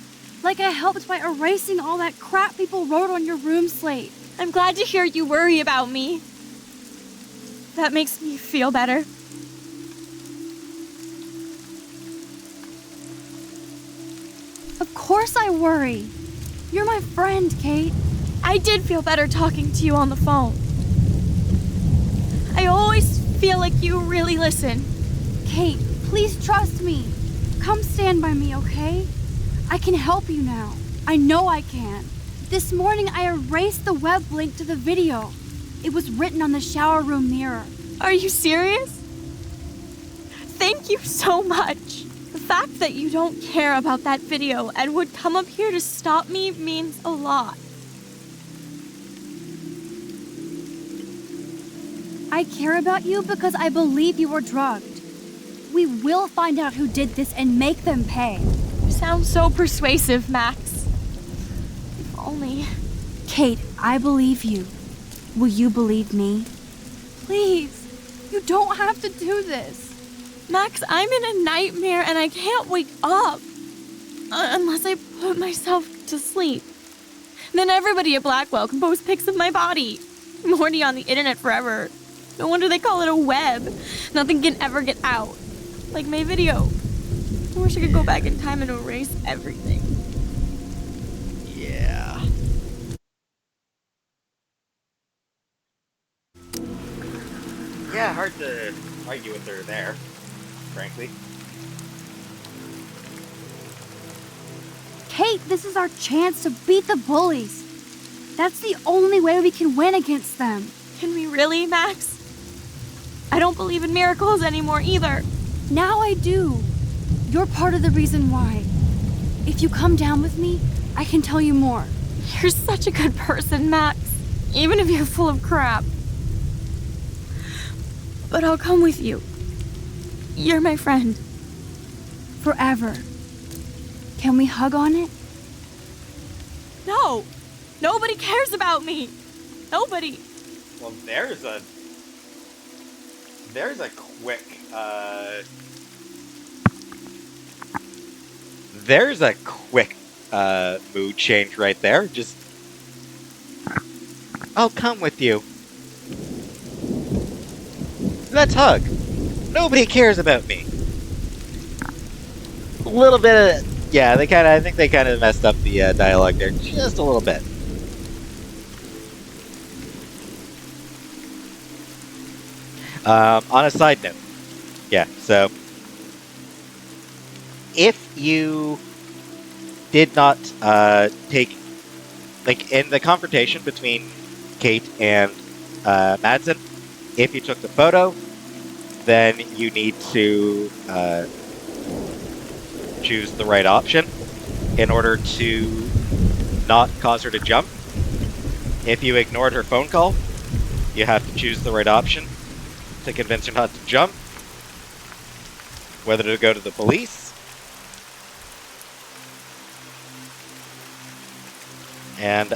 like I helped by erasing all that crap people wrote on your room slate. I'm glad to hear you worry about me. That makes me feel better. Of course I worry. You're my friend, Kate. I did feel better talking to you on the phone. I always feel like you really listen. Kate, please trust me. Come stand by me, okay? I can help you now. I know I can. This morning I erased the web link to the video. It was written on the shower room mirror. Are you serious? Thank you so much. The fact that you don't care about that video and would come up here to stop me means a lot. I care about you because I believe you were drugged. We will find out who did this and make them pay. You sound so persuasive, Max. If only. Kate, I believe you. Will you believe me? Please, you don't have to do this. Max, I'm in a nightmare and I can't wake up. Unless I put myself to sleep. Then everybody at Blackwell can post pics of my body. I'm already on the internet forever. No wonder they call it a web. Nothing can ever get out. Like my video. I wish I could go back in time and erase everything. Yeah. Yeah, hard to argue with her there, frankly. Kate, this is our chance to beat the bullies. That's the only way we can win against them. Can we really, Max? I don't believe in miracles anymore either. Now I do. You're part of the reason why. If you come down with me, I can tell you more. You're such a good person, Max. Even if you're full of crap. But I'll come with you. You're my friend. Forever. Can we hug on it? No! Nobody cares about me! Nobody! Well, there's a quick, mood change right there. Just, I'll come with you. Let's hug. Nobody cares about me. A little bit of, yeah, I think they kind of messed up the dialogue there just a little bit. On a side note, yeah, so if you did not take, like, in the confrontation between Kate and Madsen, if you took the photo, then you need to choose the right option in order to not cause her to jump. If you ignored her phone call, you have to choose the right option to convince her not to jump, whether to go to the police, and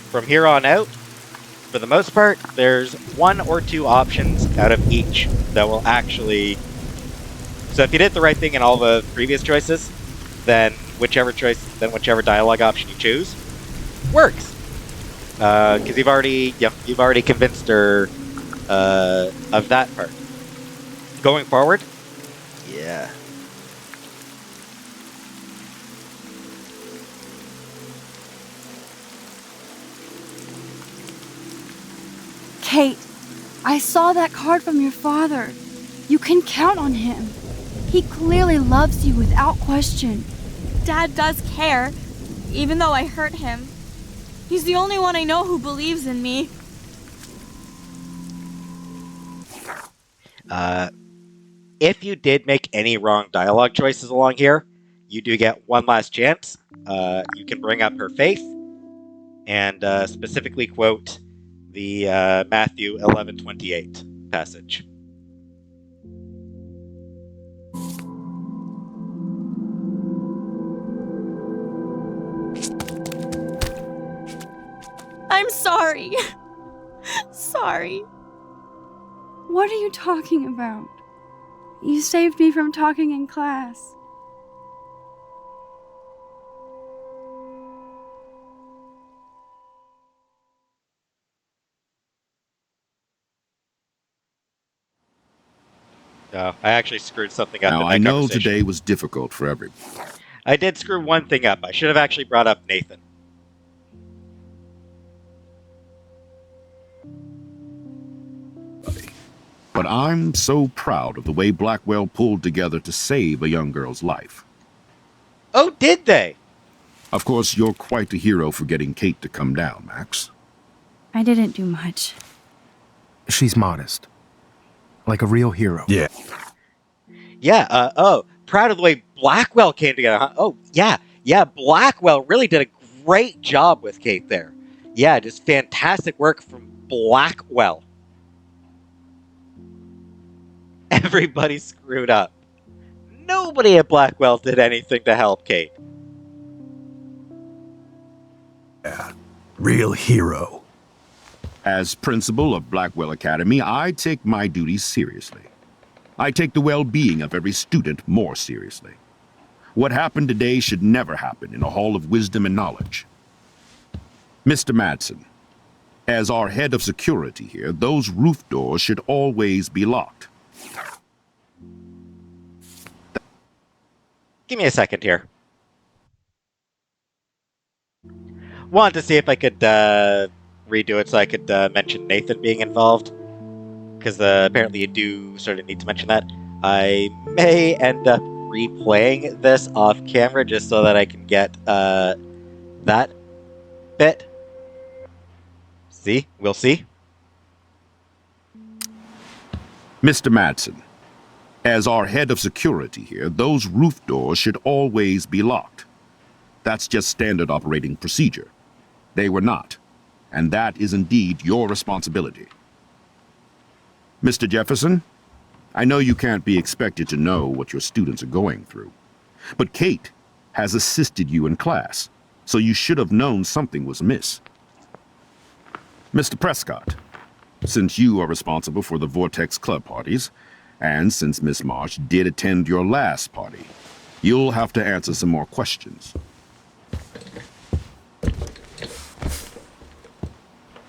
from here on out, for the most part, there's one or two options out of each that will actually... So if you did the right thing in all the previous choices, then whichever dialogue option you choose works. Because you've already convinced her of that part. Going forward, yeah. Kate, I saw that card from your father. You can count on him. He clearly loves you without question. Dad does care, even though I hurt him. He's the only one I know who believes in me. If you did make any wrong dialogue choices along here, you do get one last chance. You can bring up her faith and specifically quote the Matthew 11:28 passage. I'm sorry. Sorry. What are you talking about? You saved me from talking in class. I actually screwed something up. Now, I know today was difficult for everyone. I did screw one thing up. I should have actually brought up Nathan. But I'm so proud of the way Blackwell pulled together to save a young girl's life. Oh, did they? Of course, you're quite a hero for getting Kate to come down, Max. I didn't do much. She's modest. Like a real hero. Yeah. Yeah, proud of the way Blackwell came together, huh? Oh, yeah, Blackwell really did a great job with Kate there. Yeah, just fantastic work from Blackwell. Everybody screwed up. Nobody at Blackwell did anything to help Kate. Yeah, real hero. As principal of Blackwell Academy, I take my duties seriously. I take the well-being of every student more seriously. What happened today should never happen in a hall of wisdom and knowledge. Mr. Madsen, as our head of security here, those roof doors should always be locked. Give me a second here. Wanted to see if I could redo it so I could mention Nathan being involved. Because apparently you do sort of need to mention that. I may end up replaying this off camera just so that I can get that bit. See? We'll see. Mr. Madsen, as our head of security here, those roof doors should always be locked. That's just standard operating procedure. They were not, and that is indeed your responsibility. Mr. Jefferson, I know you can't be expected to know what your students are going through, but Kate has assisted you in class, so you should have known something was amiss. Mr. Prescott, since you are responsible for the Vortex Club parties, and since Miss Marsh did attend your last party, you'll have to answer some more questions.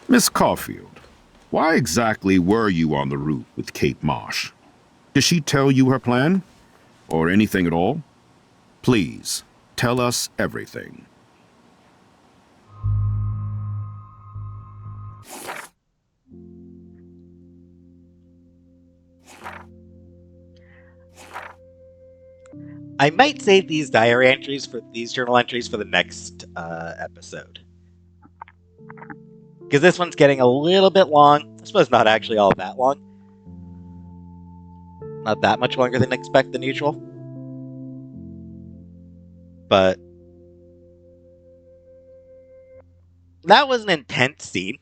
Miss Caulfield, why exactly were you on the route with Kate Marsh? Did she tell you her plan? Or anything at all? Please, tell us everything. I might save these diary entries for these journal entries for the next episode. Because this one's getting a little bit long. I suppose not actually all that long. Not that much longer than usual. But that was an intense scene.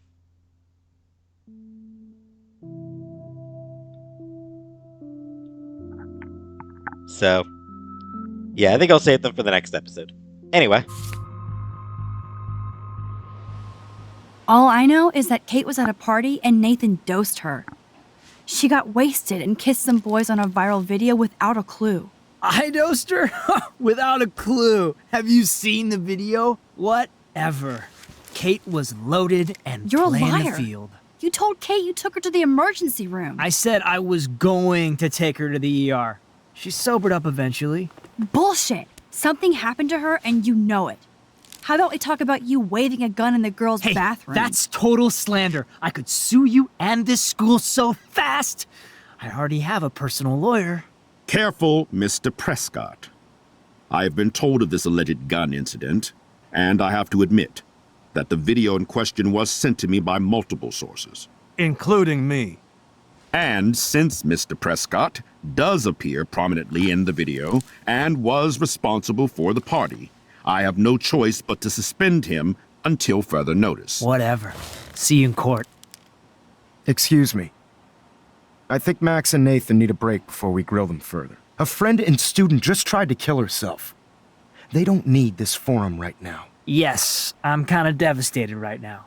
So, yeah, I think I'll save them for the next episode. Anyway. All I know is that Kate was at a party and Nathan dosed her. She got wasted and kissed some boys on a viral video without a clue. I dosed her? Without a clue. Have you seen the video? Whatever. Kate was loaded and You're a playing liar. the field. You told Kate you took her to the emergency room. I said I was going to take her to the ER. She sobered up eventually. Bullshit. Something happened to her and you know it. How about we talk about you waving a gun in the girls' bathroom? That's total slander. I could sue you and this school so fast. I already have a personal lawyer. Careful, Mr. Prescott. I have been told of this alleged gun incident, and I have to admit that the video in question was sent to me by multiple sources. Including me. And since Mr. Prescott does appear prominently in the video and was responsible for the party, I have no choice but to suspend him until further notice. Whatever. See you in court. Excuse me. I think Max and Nathan need a break before we grill them further. A friend and student just tried to kill herself. They don't need this forum right now. Yes, I'm kind of devastated right now.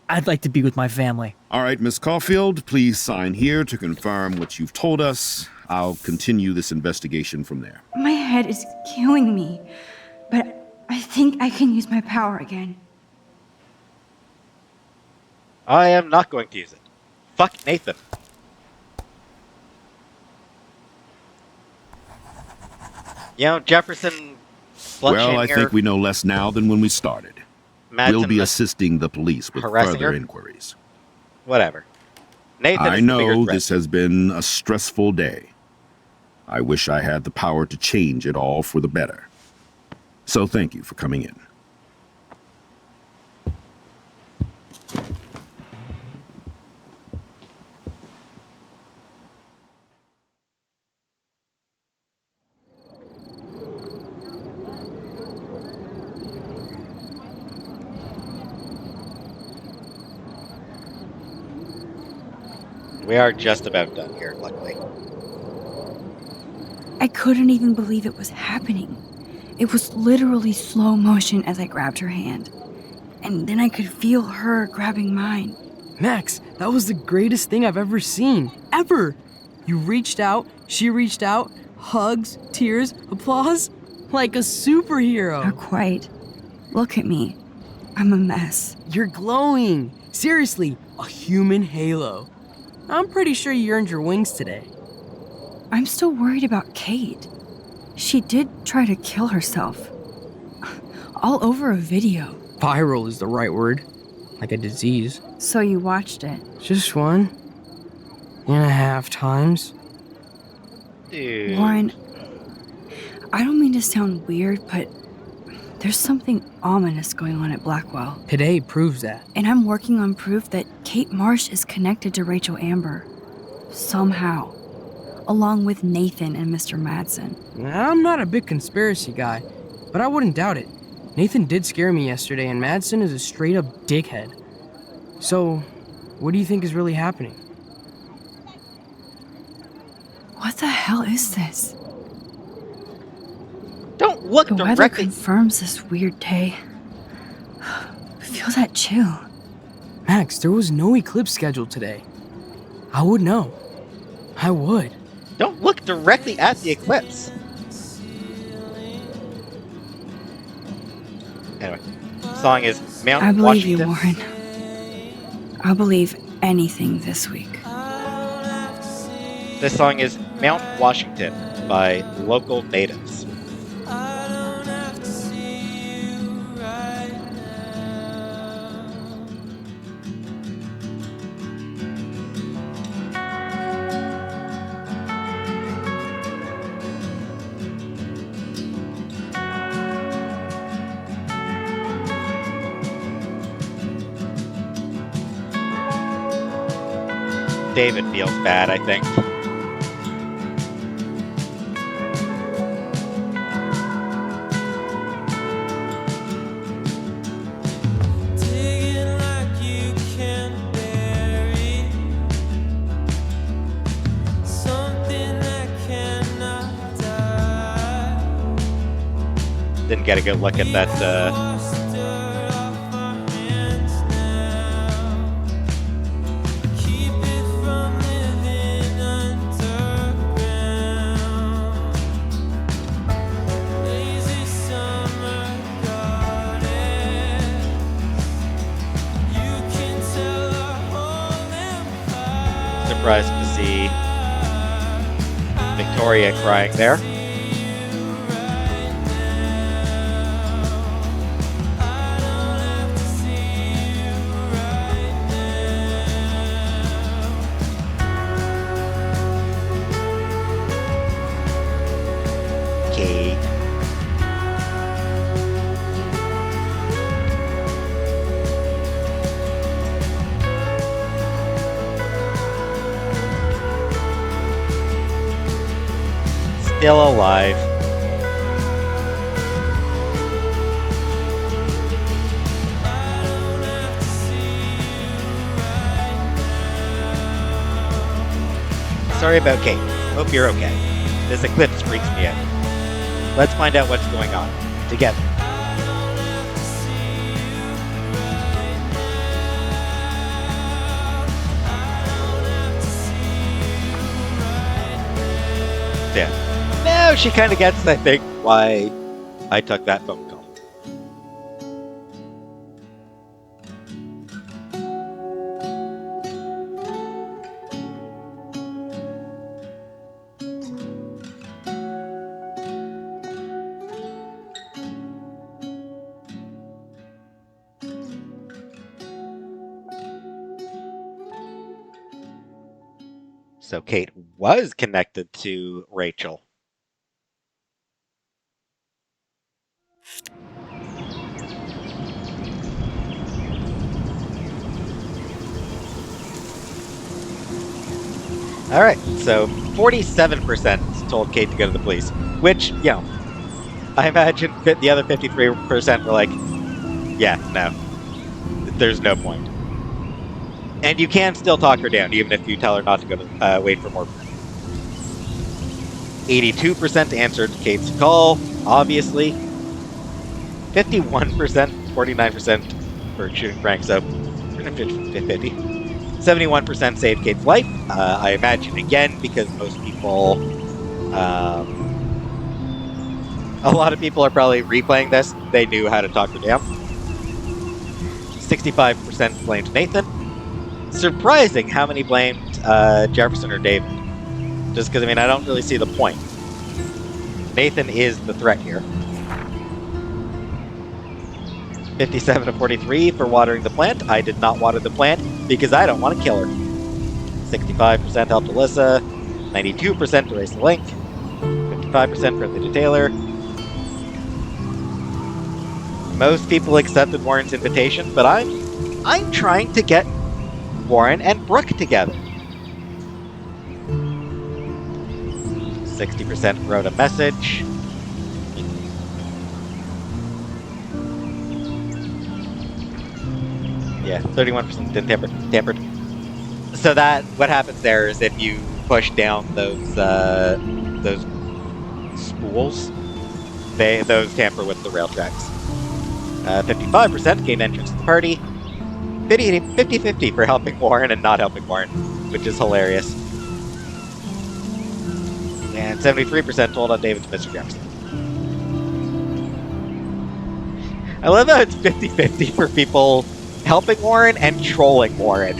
I'd like to be with my family. All right, Miss Caulfield, please sign here to confirm what you've told us. I'll continue this investigation from there. My head is killing me, but I think I can use my power again. I am not going to use it. Fuck Nathan. You know, Jefferson... Well, I think we know less now than when we started. We'll be Madsen assisting the police with harassing further her? inquiries. Whatever. Nathan I is the bigger know threat. this has been a stressful day. I wish I had the power to change it all for the better. So thank you for coming in. We are just about done here, luckily. I couldn't even believe it was happening. It was literally slow motion as I grabbed her hand. And then I could feel her grabbing mine. Max, that was the greatest thing I've ever seen. Ever! You reached out, she reached out, hugs, tears, applause. Like a superhero. Not quite. Look at me. I'm a mess. You're glowing. Seriously, a human halo. I'm pretty sure you earned your wings today. I'm still worried about Kate. She did try to kill herself. All over a video. Viral is the right word. Like a disease. So you watched it? Just 1.5 times. Dude. Warren, I don't mean to sound weird, but there's something ominous going on at Blackwell. Today proves that. And I'm working on proof that Kate Marsh is connected to Rachel Amber. Somehow. Along with Nathan and Mr. Madsen. I'm not a big conspiracy guy, but I wouldn't doubt it. Nathan did scare me yesterday, and Madsen is a straight-up dickhead. So, what do you think is really happening? What the hell is this? Don't look the weather directly. confirms this weird day. Feel that chill. Max, there was no eclipse scheduled today. I would know. I would. Don't look directly at the eclipse. Anyway, the song is Mount I believe Washington. you, Warren. I'll believe anything this week. This song is Mount Washington by local natives. David feels bad, I think. Didn't get a good look at that. Surprised to see Victoria crying there. Kate. Still alive. Sorry about Kate. Hope you're okay. This eclipse freaks me out. Let's find out what's going on. Together. Yeah. Now she kind of gets, I think, why I took that phone call. So Kate was connected to Rachel. All right, so 47% told Kate to go to the police, which, you know, I imagine the other 53% were like, yeah, no, there's no point. And you can still talk her down, even if you tell her not to go to wait for more. 82% answered Kate's call, obviously. 51%, 49% for shooting Frank, so 50. 71% saved Kate's life. I imagine, again, because most people... a lot of people are probably replaying this. They knew how to talk her down. 65% blamed Nathan. Surprising how many blamed Jefferson or David. Just because, I mean, I don't really see the point. Nathan is the threat here. 57 to 43 for watering the plant. I did not water the plant because I don't want to kill her. 65% helped Alyssa. 92% erase the link. 55% friendly to Taylor. Most people accepted Warren's invitation, but I'm trying to get Warren and Brooke together. 60% wrote a message. Yeah, 31% didn't tampered. So that what happens there is if you push down those spools, those tamper with the rail tracks. 55% gained entrance to the party. 50-50 for helping Warren and not helping Warren, which is hilarious. And 73% told on David to Mr. Jefferson. I love how it's 50-50 for people helping Warren and trolling Warren.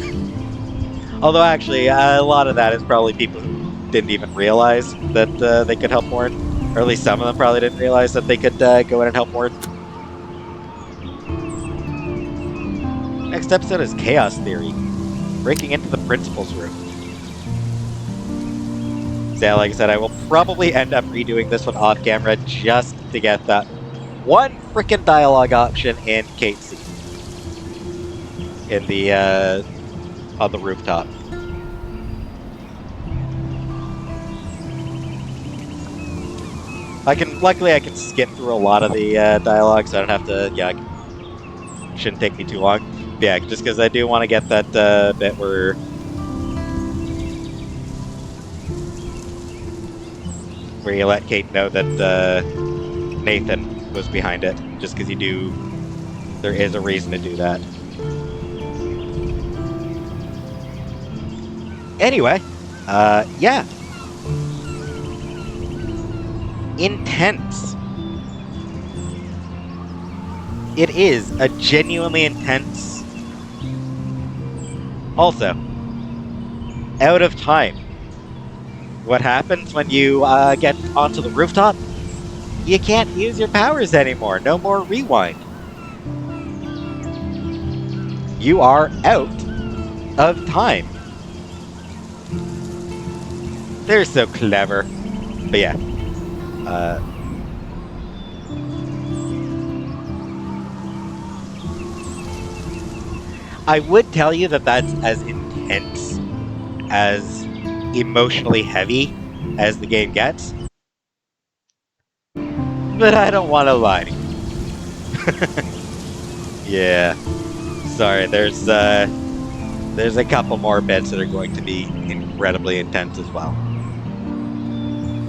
Although actually, a lot of that is probably people who didn't even realize that they could help Warren. Or at least some of them probably didn't realize that they could go in and help Warren. Next episode is Chaos Theory. Breaking into the principal's room. So, like I said, I will probably end up redoing this one off camera just to get that one frickin' dialogue option in Kate's scene. In the, on the rooftop. Luckily I can skip through a lot of the dialogue, so I don't have to, shouldn't take me too long. Yeah, just because I do want to get that bit where you let Kate know that Nathan was behind it, just because there is a reason to do that. Anyway, yeah. Intense. It is a genuinely intense. Also, out of time. What happens when you get onto the rooftop? You can't use your powers anymore. No more rewind. You are out of time. They're so clever. But yeah. I would tell you that that's as intense, as emotionally heavy as the game gets. But I don't want to lie to you. Yeah. Sorry, there's a couple more bits that are going to be incredibly intense as well.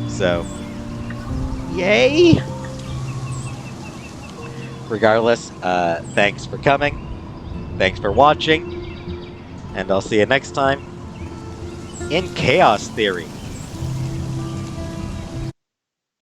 So, yay! Regardless, thanks for coming. Thanks for watching. And I'll see you next time in Chaos Theory.